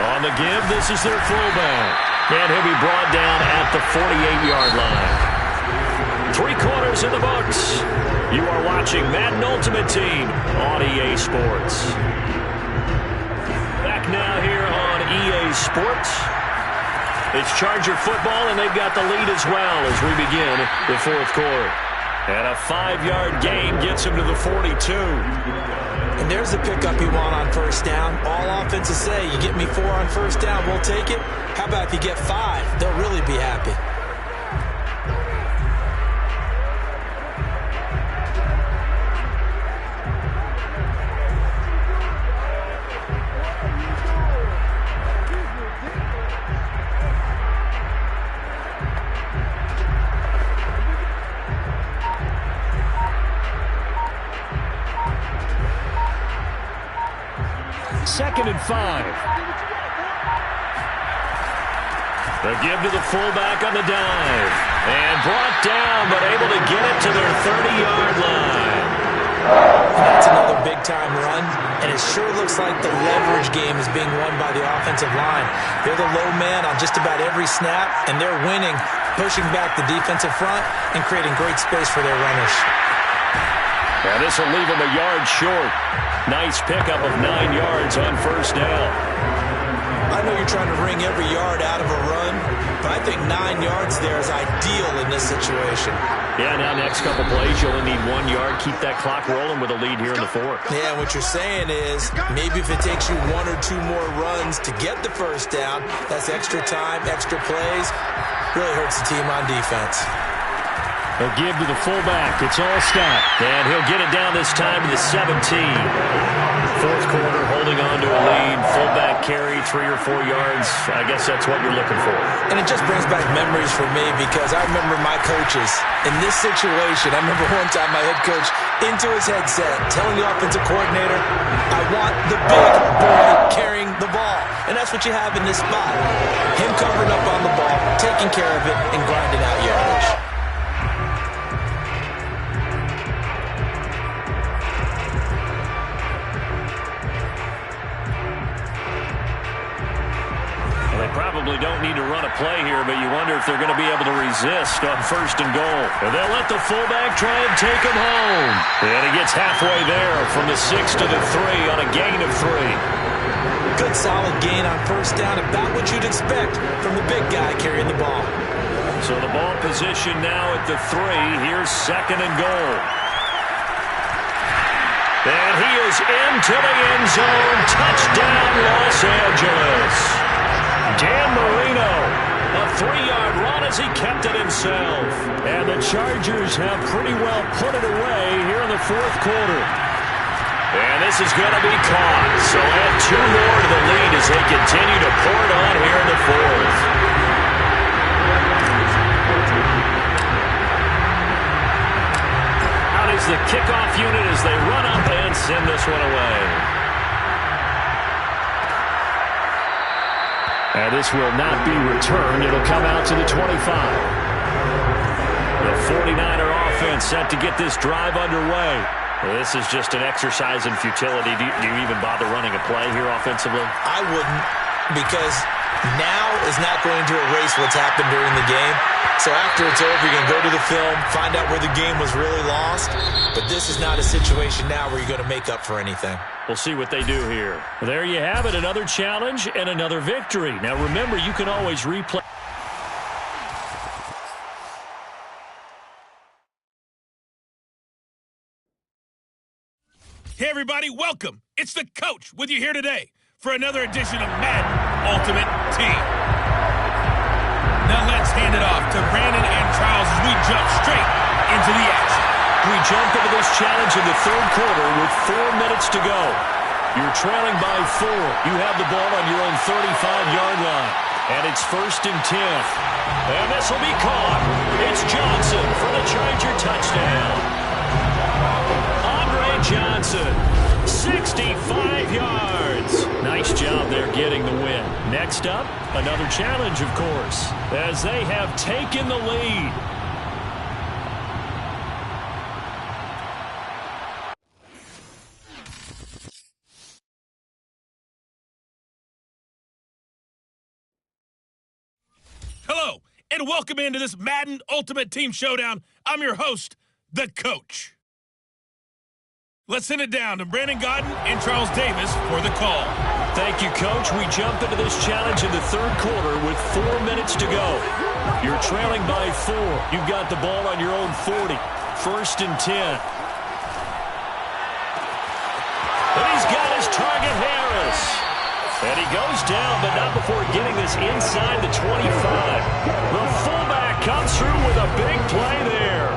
On the give, this is their fullback. And he'll be brought down at the 48-yard line. 3 quarters in the books. You are watching Madden Ultimate Team on EA Sports. Back now here on EA Sports. It's Charger football, and they've got the lead as well as we begin the fourth quarter. And a 5-yard gain gets him to the 42. And there's the pickup you want on first down. All offenses say, you get me 4 on first down, we'll take it. How about if you get 5? They'll really be happy. 2nd and 5. The give to the fullback on the dive. And brought down, but able to get it to their 30-yard line. That's another big-time run, and it sure looks like the leverage game is being won by the offensive line. They're the low man on just about every snap, and they're winning, pushing back the defensive front and creating great space for their runners. And this will leave them a yard short. Nice pickup of 9 yards on first down. I know you're trying to wring every yard out of a run, but I think 9 yards there is ideal in this situation. Yeah, now next couple plays, you only need 1 yard. Keep that clock rolling with a lead here in the 4th. Yeah, what you're saying is maybe if it takes you 1 or 2 more runs to get the first down, that's extra time, extra plays. Really hurts the team on defense. A give to the fullback. It's all stopped. And he'll get it down this time to the 17. 4th quarter, holding on to a lead. Fullback carry, 3 or 4 yards. I guess that's what you're looking for. And it just brings back memories for me because I remember my coaches in this situation. I remember one time my head coach into his headset telling the offensive coordinator, I want the big boy carrying the ball. And that's what you have in this spot. Him covering up on the ball, taking care of it, and grinding out yardage. Probably don't need to run a play here, but you wonder if they're going to be able to resist on 1st and goal. And they'll let the fullback try and take him home. And he gets halfway there from the 6 to the 3 on a gain of 3. Good solid gain on first down, about what you'd expect from the big guy carrying the ball. So the ball position now at the 3. Here's 2nd and goal. And he is into the end zone. Touchdown, Los Angeles. Dan Marino, a 3-yard run as he kept it himself. And the Chargers have pretty well put it away here in the 4th quarter. And this is going to be caught. So add 2 more to the lead as they continue to pour it on here in the 4th. Out is the kickoff unit as they run up and send this one away. And this will not be returned. It'll come out to the 25. The 49er offense set to get this drive underway. Well, this is just an exercise in futility. Do you even bother running a play here offensively? I wouldn't, because now is not going to erase what's happened during the game. So after it's over, you can go to the film, find out where the game was really lost. But this is not a situation now where you're going to make up for anything. We'll see what they do here. Well, there you have it, another challenge and another victory. Now remember, you can always replay. Hey, everybody, welcome. It's the coach with you here today for another edition of Madden Ultimate Team. Now let's hand it off to Brandon and Charles as we jump straight into the action. We jump into this challenge in the 3rd quarter with 4 minutes to go. You're trailing by 4. You have the ball on your own 35-yard line. And it's 1st and 10. And this will be caught. It's Johnson for the Charger touchdown. Andre Johnson, 65 yards. Nice job there getting the win. Next up, another challenge, of course, as they have taken the lead. Hello, and welcome into this Madden Ultimate Team Showdown. I'm your host, the coach. Let's send it down to Brandon Godden and Charles Davis for the call. Thank you, Coach. We jump into this challenge in the 3rd quarter with 4 minutes to go. You're trailing by 4. You've got the ball on your own 40. 1st and 10. And he's got his target, Harris. And he goes down, but not before getting this inside the 25. The fullback comes through with a big play there.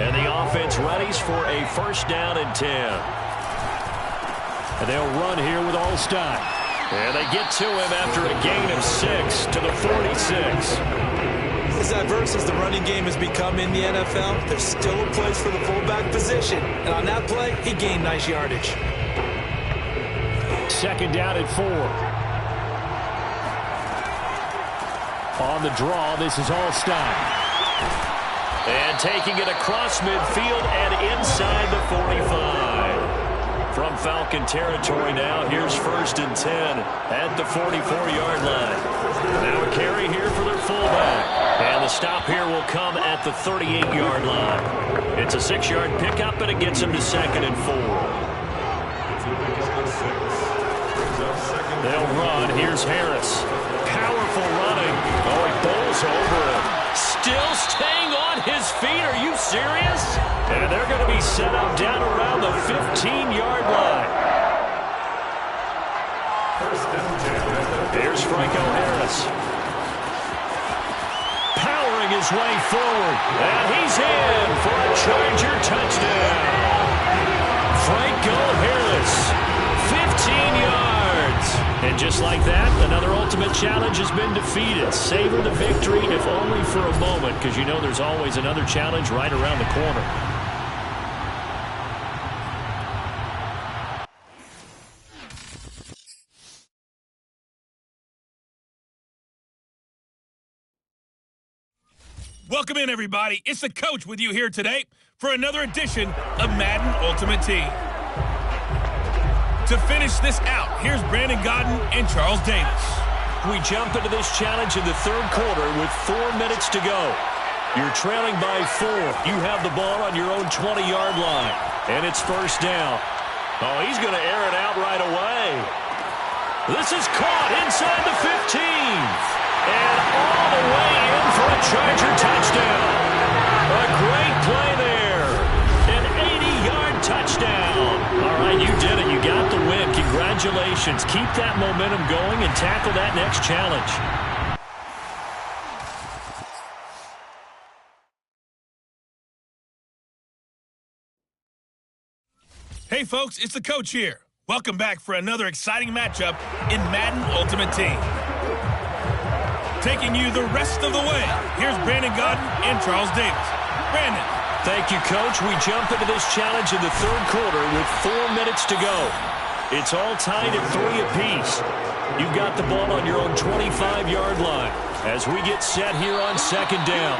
And the offense readies for a 1st down and 10. And they'll run here with Allstein. And they get to him after a gain of 6 to the 46. As diverse as the running game has become in the NFL, there's still a place for the fullback position. And on that play, he gained nice yardage. Second down at 4. On the draw, this is Allstein. And taking it across midfield and inside the 45. From Falcon territory now, here's 1st and 10 at the 44-yard line. Now a carry here for their fullback. And the stop here will come at the 38-yard line. It's a 6-yard pickup, and it gets him to 2nd and 4. They'll run. Here's Harris. Powerful running. Oh, he bowls over it. Still staying on his feet. Are you serious? And they're going to be set up down around the 15-yard line. Here's Franco Harris. Powering his way forward. And he's in for a Charger touchdown. Franco Harris, 15 yards. And just like that, another ultimate challenge has been defeated. Savor the victory, if only for a moment, because you know there's always another challenge right around the corner. Welcome in, everybody. It's the coach with you here today for another edition of Madden Ultimate Team. To finish this out, here's Brandon Godden and Charles Davis. We jump into this challenge in the 3rd quarter with 4 minutes to go. You're trailing by 4. You have the ball on your own 20-yard line, and it's 1st down. Oh, he's going to air it out right away. This is caught inside the 15. And all the way in for a Charger touchdown. A great play there. An 80-yard touchdown. All right, you did it. You got the win. Congratulations. Keep that momentum going and tackle that next challenge. Hey, folks, it's the coach here. Welcome back for another exciting matchup in Madden Ultimate Team. Taking you the rest of the way, here's Brandon Godden and Charles Davis. Brandon. Thank you, Coach. We jump into this challenge in the 3rd quarter with 4 minutes to go. It's all tied at 3 apiece. You've got the ball on your own 25-yard line as we get set here on 2nd down.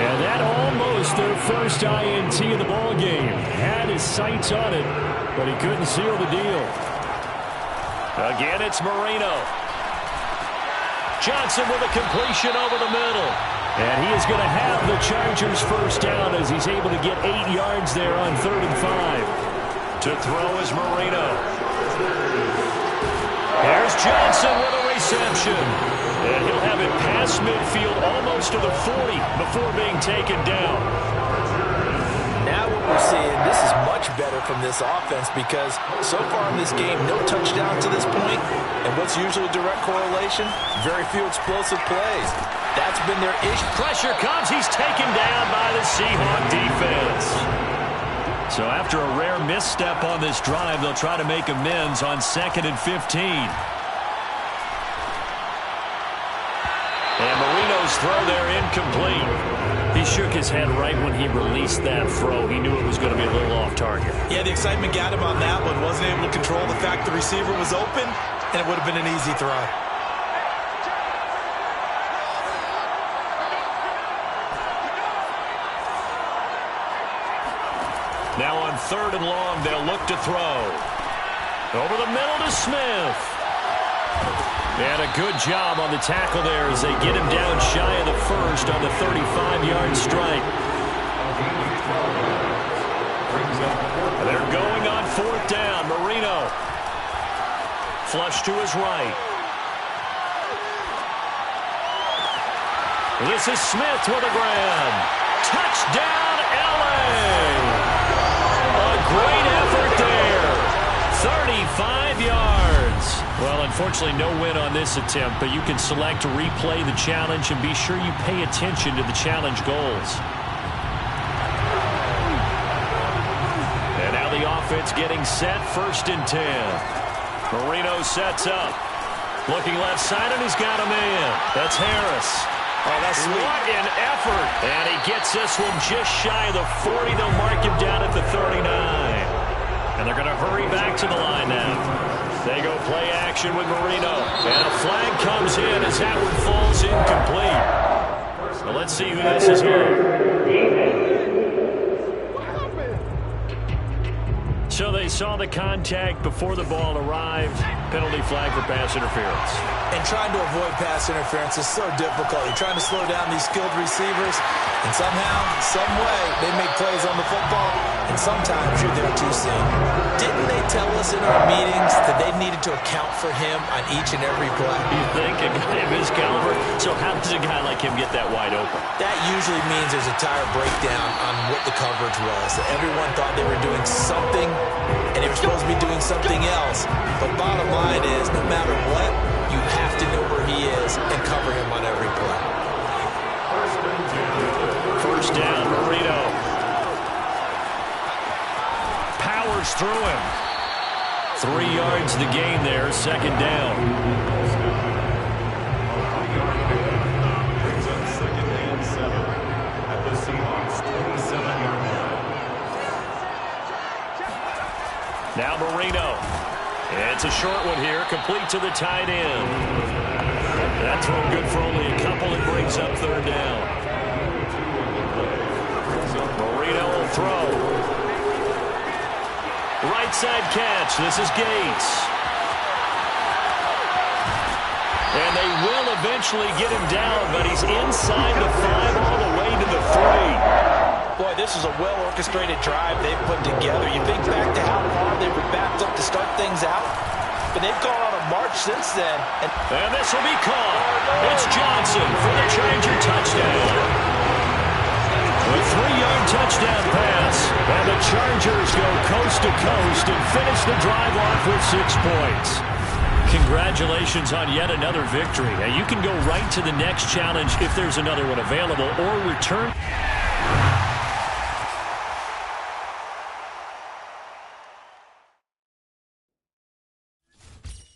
And that almost their first INT of the ball game. Had his sights on it, but he couldn't seal the deal. Again, it's Marino. Johnson with a completion over the middle. And he is going to have the Chargers 1st down as he's able to get 8 yards there on 3rd and 5. To throw is Marino. Here's Johnson with a reception. And he'll have it past midfield almost to the 40 before being taken down. Now what we're seeing, this is much better from this offense because so far in this game, no touchdown to this point. And what's usually a direct correlation? Very few explosive plays. That's been their issue. Pressure comes. He's taken down by the Seahawk defense. So after a rare misstep on this drive, they'll try to make amends on 2nd and 15. And Marino's throw there incomplete. He shook his head right when he released that throw. He knew it was going to be a little off target. Yeah, the excitement got him on that one. Wasn't able to control the fact the receiver was open, and it would have been an easy throw. Now on 3rd and long, they'll look to throw. Over the middle to Smith. And a good job on the tackle there as they get him down shy of the 1st on the 35-yard strike. They're going on 4th down. Marino. Flush to his right. This is Smith with a grab. Touchdown, L.A. A great effort there. 35 yards. Well, unfortunately, no win on this attempt, but you can select to replay the challenge and be sure you pay attention to the challenge goals. And now the offense getting set, 1st and 10. Marino sets up. Looking left side, and he's got a man. That's Harris. Oh, that's sweet. What an effort. And he gets this one just shy of the 40. They'll mark him down at the 39. And they're going to hurry back to the line now. They go play action with Marino. And a flag comes in as that one falls incomplete. Well, let's see who this is on. So they saw the contact before the ball arrived. Penalty flag for pass interference. And trying to avoid pass interference is so difficult. You're trying to slow down these skilled receivers, and somehow, some way, they make plays on the football, and sometimes you're there too soon. Didn't they tell us in our meetings that they needed to account for him on each and every play? You think a guy of his caliber? So how does a guy like him get that wide open? That usually means there's a tire breakdown on what the coverage was. That everyone thought they were doing something, and they were supposed to be doing something else. But bottom line is, no matter what, you have to know where he is and cover him on every play. First down, Marino. Powers through him. 3 yards the gain there, second down. Now Marino. It's a short one here, complete to the tight end. That throw good for only a couple and brings up third down. Marino will throw. Right side catch. This is Gates. And they will eventually get him down, but he's inside the 5 all the way to the 3. Boy, this is a well-orchestrated drive they've put together. You think back to how far they were backed up to start things out, but they've gone on a march since then. And this will be caught. It's Johnson for the Charger touchdown. A 3-yard touchdown pass. And the Chargers go coast to coast and finish the drive off with 6 points. Congratulations on yet another victory. Now you can go right to the next challenge if there's another one available, or return.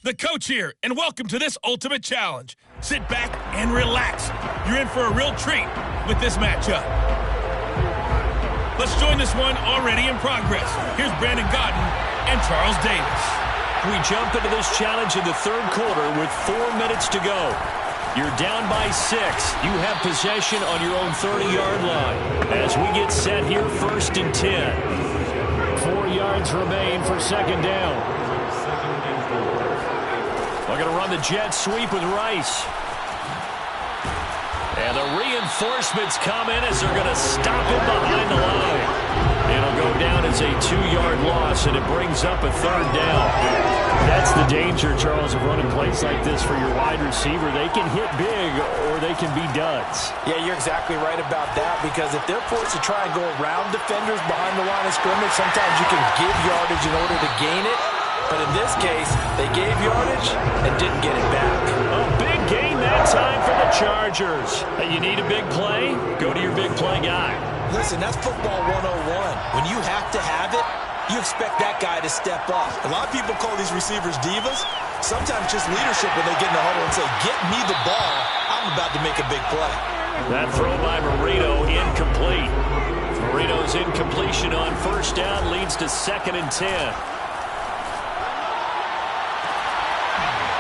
The coach here, and welcome to this ultimate challenge. Sit back and relax. You're in for a real treat with this matchup. Let's join this one already in progress. Here's Brandon Godden and Charles Davis. We jump into this challenge in the third quarter with 4 minutes to go. You're down by 6. You have possession on your own 30-yard line. As we get set here, 1st and 10. 4 yards remain for second down. We're going to run the jet sweep with Rice. And the reinforcements come in as they're going to stop him behind the line. It'll go down as a 2-yard loss, and it brings up a third down. That's the danger, Charles, of running plays like this for your wide receiver. They can hit big, or they can be duds. Yeah, you're exactly right about that, because if they're forced to try and go around defenders behind the line of scrimmage, sometimes you can give yardage in order to gain it. But in this case, they gave yardage and didn't get it back. A big gain that time for the Chargers. You need a big play? Go to your big play guy. Listen, that's football 101. When you have to have it, you expect that guy to step up. A lot of people call these receivers divas. Sometimes just leadership when they get in the huddle and say, get me the ball. I'm about to make a big play. That throw by Marino incomplete. Marino's incompletion on first down leads to 2nd and 10.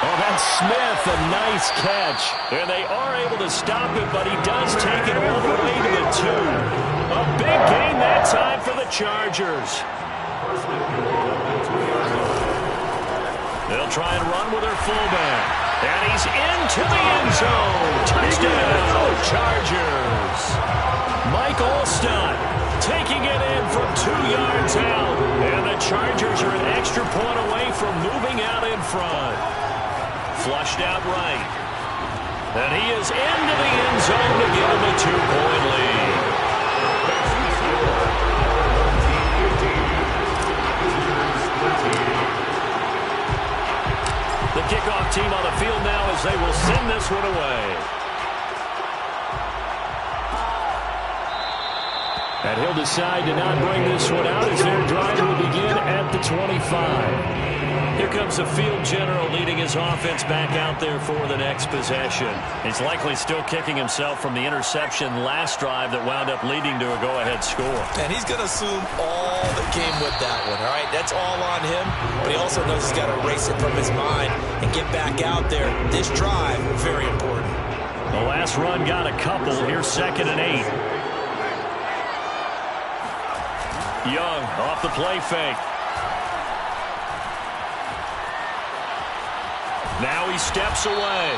Oh, that's Smith, a nice catch. And they are able to stop him, but he does take it all the way to the 2. A big gain that time for the Chargers. They'll try and run with their fullback. And he's into the end zone. Touchdown, Chargers. Mike Alstott taking it in from 2 yards out. And the Chargers are an extra point away from moving out in front. Flushed out right. And he is into the end zone to give him a 2-point lead. The kickoff team on the field now as they will send this one away. And he'll decide to not bring this one out as their drive will begin at the 25. Here comes the field general leading his offense back out there for the next possession. He's likely still kicking himself from the interception last drive that wound up leading to a go-ahead score. And he's going to assume all that came with that one, all right? That's all on him, but he also knows he's got to erase it from his mind and get back out there. This drive, very important. The last run got a couple. Here's 2nd and 8. Young off the play fake. Now he steps away.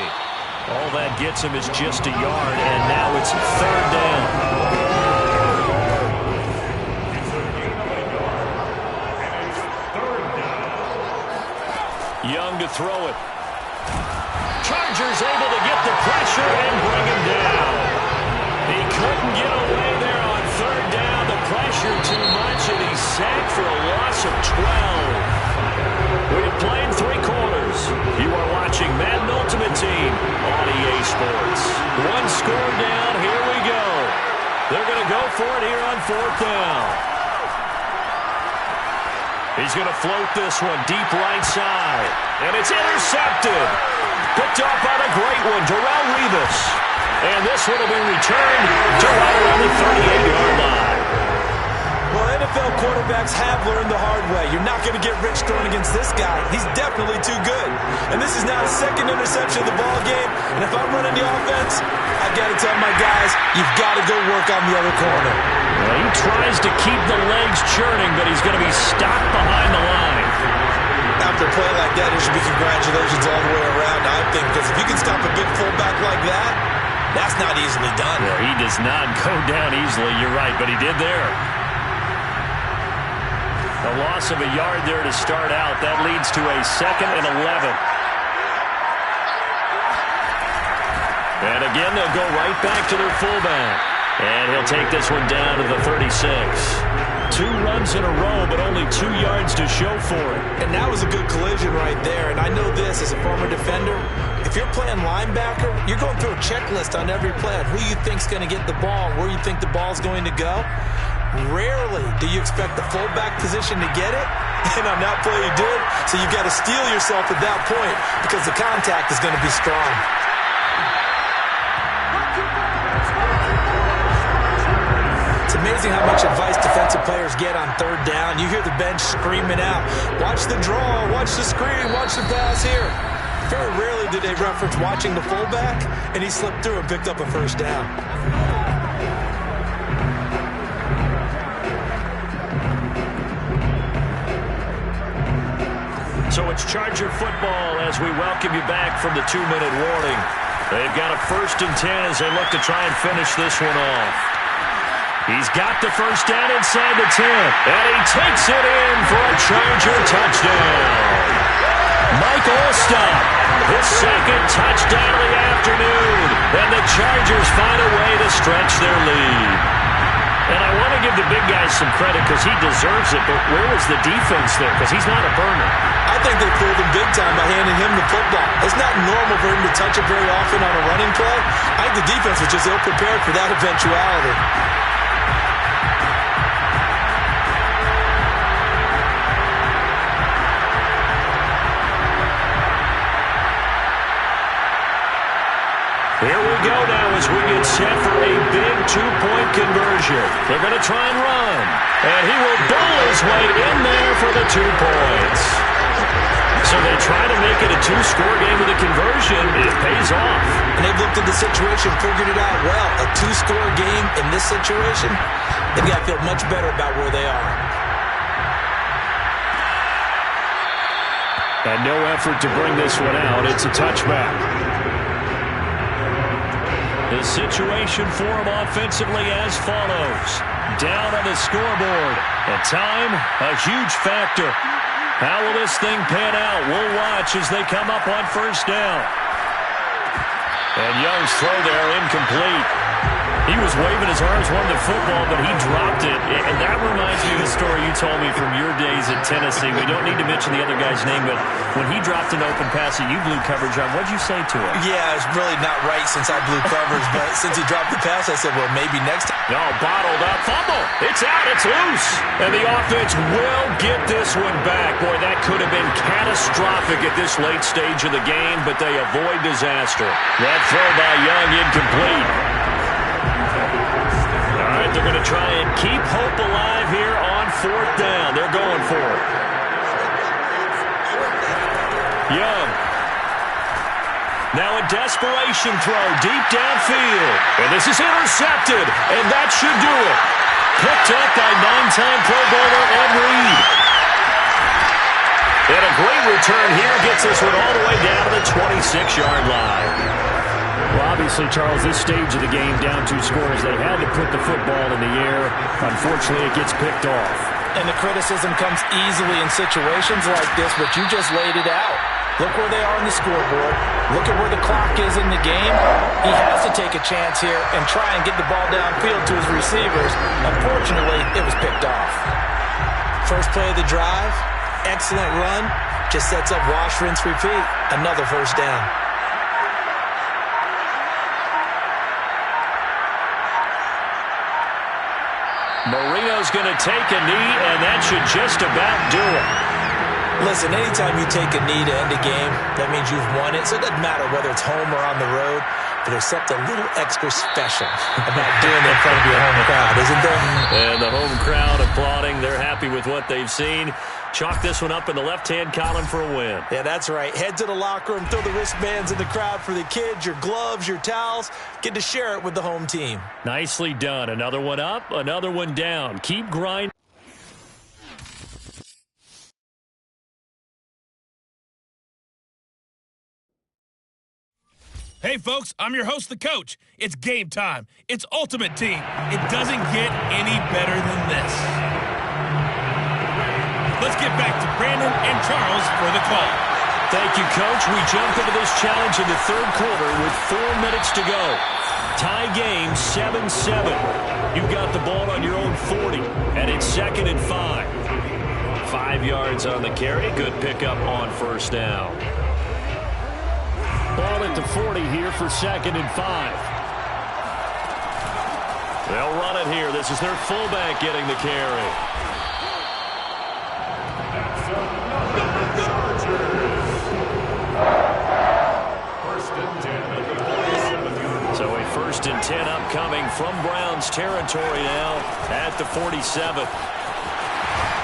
All that gets him is just a yard, and now it's 3rd down. Young to throw it. Chargers able to get the pressure and bring him down. He couldn't get away there on 3rd down. The pressure too much, and he's sacked for a loss of 12. We've played 3 quarters. You are watching Madden Ultimate Team on EA Sports. 1 score down. Here we go. They're going to go for it here on 4th down. He's going to float this one deep right side. And it's intercepted. Picked off by the great one, Darrelle Revis. And this one will be returned to right around the 38-yard line. Well, NFL quarterbacks have learned the hard way. You're not going to get rich throwing against this guy. He's definitely too good. And this is now his 2nd interception of the ball game. And if I'm running the offense, I got to tell my guys, you've got to go work on the other corner. Well, he tries to keep the legs churning, but he's going to be stopped behind the line. After a play like that, it should be congratulations all the way around, I think, because if you can stop a big fullback like that, that's not easily done. Well, he does not go down easily, you're right, but he did there. A loss of a yard there to start out. That leads to a 2nd and 11. And again, they'll go right back to their fullback. And he'll take this one down to the 36. 2 runs in a row, but only 2 yards to show for it. And that was a good collision right there. And I know this as a former defender. If you're playing linebacker, you're going through a checklist on every play on who you think's going to get the ball, where you think the ball's going to go. Rarely do you expect the fullback position to get it, and on that play you did, so you've got to steel yourself at that point because the contact is going to be strong. It's amazing how much advice defensive players get on 3rd down. You hear the bench screaming out, watch the draw, watch the screen, watch the pass here. Very rarely do they reference watching the fullback, and he slipped through and picked up a 1st down. So it's Charger football as we welcome you back from the 2-minute warning. They've got a 1st and 10 as they look to try and finish this one off. He's got the 1st down inside the 10, and he takes it in for a Charger touchdown. Mike Allstott, his 2nd touchdown of the afternoon, and the Chargers find a way to stretch their lead. And I want to give the big guy some credit because he deserves it, but where was the defense there? Because he's not a burner. I think they fooled him big time by handing him the football. It's not normal for him to touch it very often on a running play. I think the defense was just ill-prepared for that eventuality. Here we go now as we get set for a big 2-point conversion. They're going to try and run. And he will bull his way in there for the 2 points. So they try to make it a 2-score game with a conversion. It pays off. And they've looked at the situation, figured it out well. A 2-score game in this situation, they've got to feel much better about where they are. And no effort to bring this one out. It's a touchback. The situation for him offensively as follows. Down on the scoreboard. And time, a huge factor. How will this thing pan out? We'll watch as they come up on 1st down. And Young's throw there incomplete. He was waving his arms, wanting the football, but he dropped it. And that reminds me of the story you you told me from your days at Tennessee. We don't need to mention the other guy's name, but when he dropped an open pass that you blew coverage on, what'd you say to him? Yeah, it's really not right since I blew coverage, but since he dropped the pass, I said, well, maybe next time. No, bottled up. Fumble. It's out. It's loose. And the offense will get this one back. Boy, that could have been catastrophic at this late stage of the game, but they avoid disaster. That throw by Young incomplete. All right, they're going to try and keep hope alive here on fourth down. They're going for it. Young. Now a desperation throw deep downfield. And this is intercepted. And that should do it. Picked up by 9-time Pro Bowler Ed Reed. And a great return here gets this one all the way down to the 26-yard line. Well, obviously, Charles, this stage of the game, down 2 scores, they had to put the football in the air. Unfortunately, it gets picked off. And the criticism comes easily in situations like this, but you just laid it out. Look where they are on the scoreboard. Look at where the clock is in the game. He has to take a chance here and try and get the ball downfield to his receivers. Unfortunately, it was picked off. First play of the drive, excellent run. Just sets up wash, rinse, repeat. Another first down. Marino's going to take a knee, and that should just about do it. Listen, anytime you take a knee to end a game, that means you've won it. So it doesn't matter whether it's home or on the road, but there's something a little extra special about doing it in front of your home crowd, isn't there? And the home crowd applauding. They're happy with what they've seen. Chalk this one up in the left-hand column for a win. Yeah, that's right. Head to the locker room, throw the wristbands in the crowd for the kids, your gloves, your towels. Get to share it with the home team. Nicely done. Another one up, another one down. Keep grinding. Hey, folks, I'm your host, the coach. It's game time. It's Ultimate Team. It doesn't get any better than this. Let's get back to Brandon and Charles for the call. Thank you, Coach. We jump into this challenge in the third quarter with 4 minutes to go. Tie game, 7-7. You've got the ball on your own 40, and it's 2nd and 5. 5 yards on the carry. Good pickup on first down. Ball at the 40 here for 2nd and 5. They'll run it here. This is their fullback getting the carry. So a 1st and 10 upcoming from Browns territory now at the 47.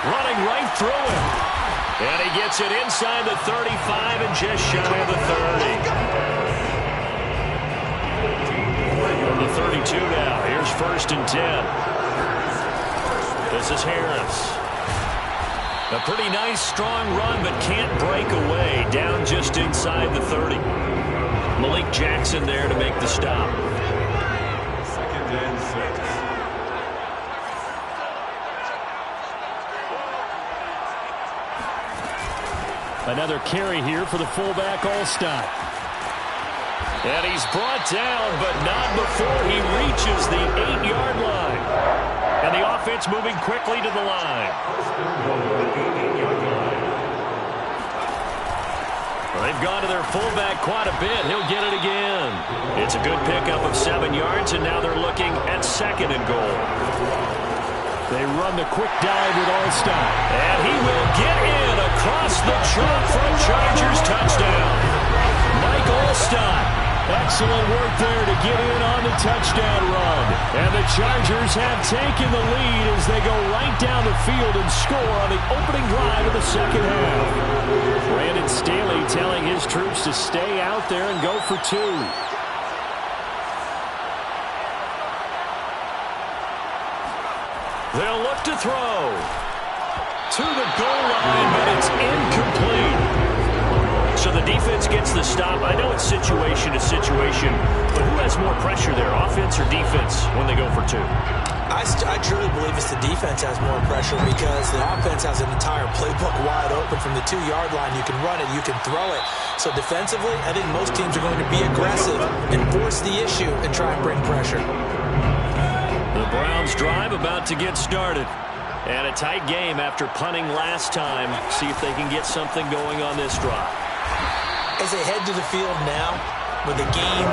Running right through him. And he gets it inside the 35 and just shy of the 30. From the 32 now. Here's 1st and 10. This is Harris. A pretty nice, strong run, but can't break away. Down just inside the 30. Malik Jackson there to make the stop. 2nd and 6. Another carry here for the fullback, Allstott. And he's brought down, but not before he reaches the 8-yard line. And the offense moving quickly to the line. Well, they've gone to their fullback quite a bit. He'll get it again. It's a good pickup of 7 yards, and now they're looking at 2nd and goal. They run the quick dive with Allstott. And he will get in across the chalk for a Chargers touchdown. Mike Allstott. Excellent work there to get in on the touchdown run. And the Chargers have taken the lead as they go right down the field and score on the opening drive of the second half. Brandon Staley telling his troops to stay out there and go for 2. They'll look to throw. To the goal line, but it's incomplete. So the defense gets the stop. I know it's situation to situation, but who has more pressure there, offense or defense, when they go for 2? I truly believe it's the defense has more pressure because the offense has an entire playbook wide open from the 2-yard line. You can run it, you can throw it. So defensively, I think most teams are going to be aggressive and force the issue and try and bring pressure. The Browns drive about to get started. And a tight game after punting last time. See if they can get something going on this drive. As they head to the field now, with the game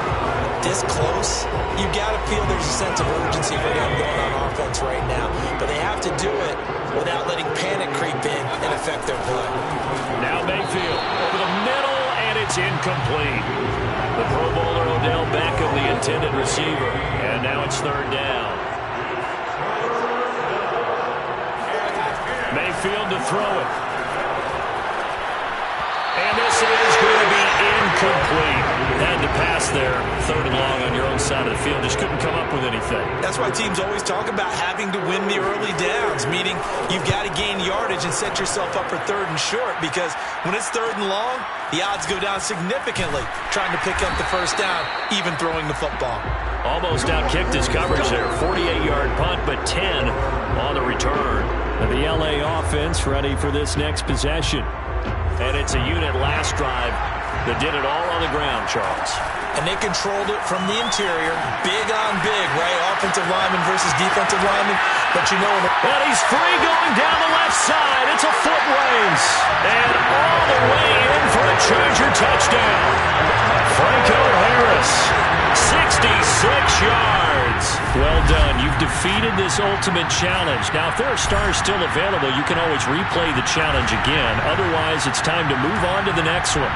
this close, you got to feel there's a sense of urgency for them going on offense right now. But they have to do it without letting panic creep in and affect their play. Now Mayfield over the middle, and it's incomplete. The Pro Bowler Odell Beckham, the intended receiver. And now it's third down. Mayfield to throw it. And this is going to be incomplete. Had to pass there, third and long on your own side of the field. Just couldn't come up with anything. That's why teams always talk about having to win the early downs, meaning you've got to gain yardage and set yourself up for third and short, because when it's third and long, the odds go down significantly trying to pick up the first down, even throwing the football. Almost outkicked his coverage there. 48-yard punt, but 10 on the return. The L.A. offense ready for this next possession. And it's a unit last drive that did it all on the ground, Charles. And they controlled it from the interior. Big on big, right? Offensive lineman versus defensive lineman. But you know... And he's free going down the left side. It's a foot race. And all the way in for a Charger touchdown. Franco Harris, 66 yards. Well done. You've defeated this ultimate challenge. Now, if there are stars still available, you can always replay the challenge again. Otherwise, it's time to move on to the next one.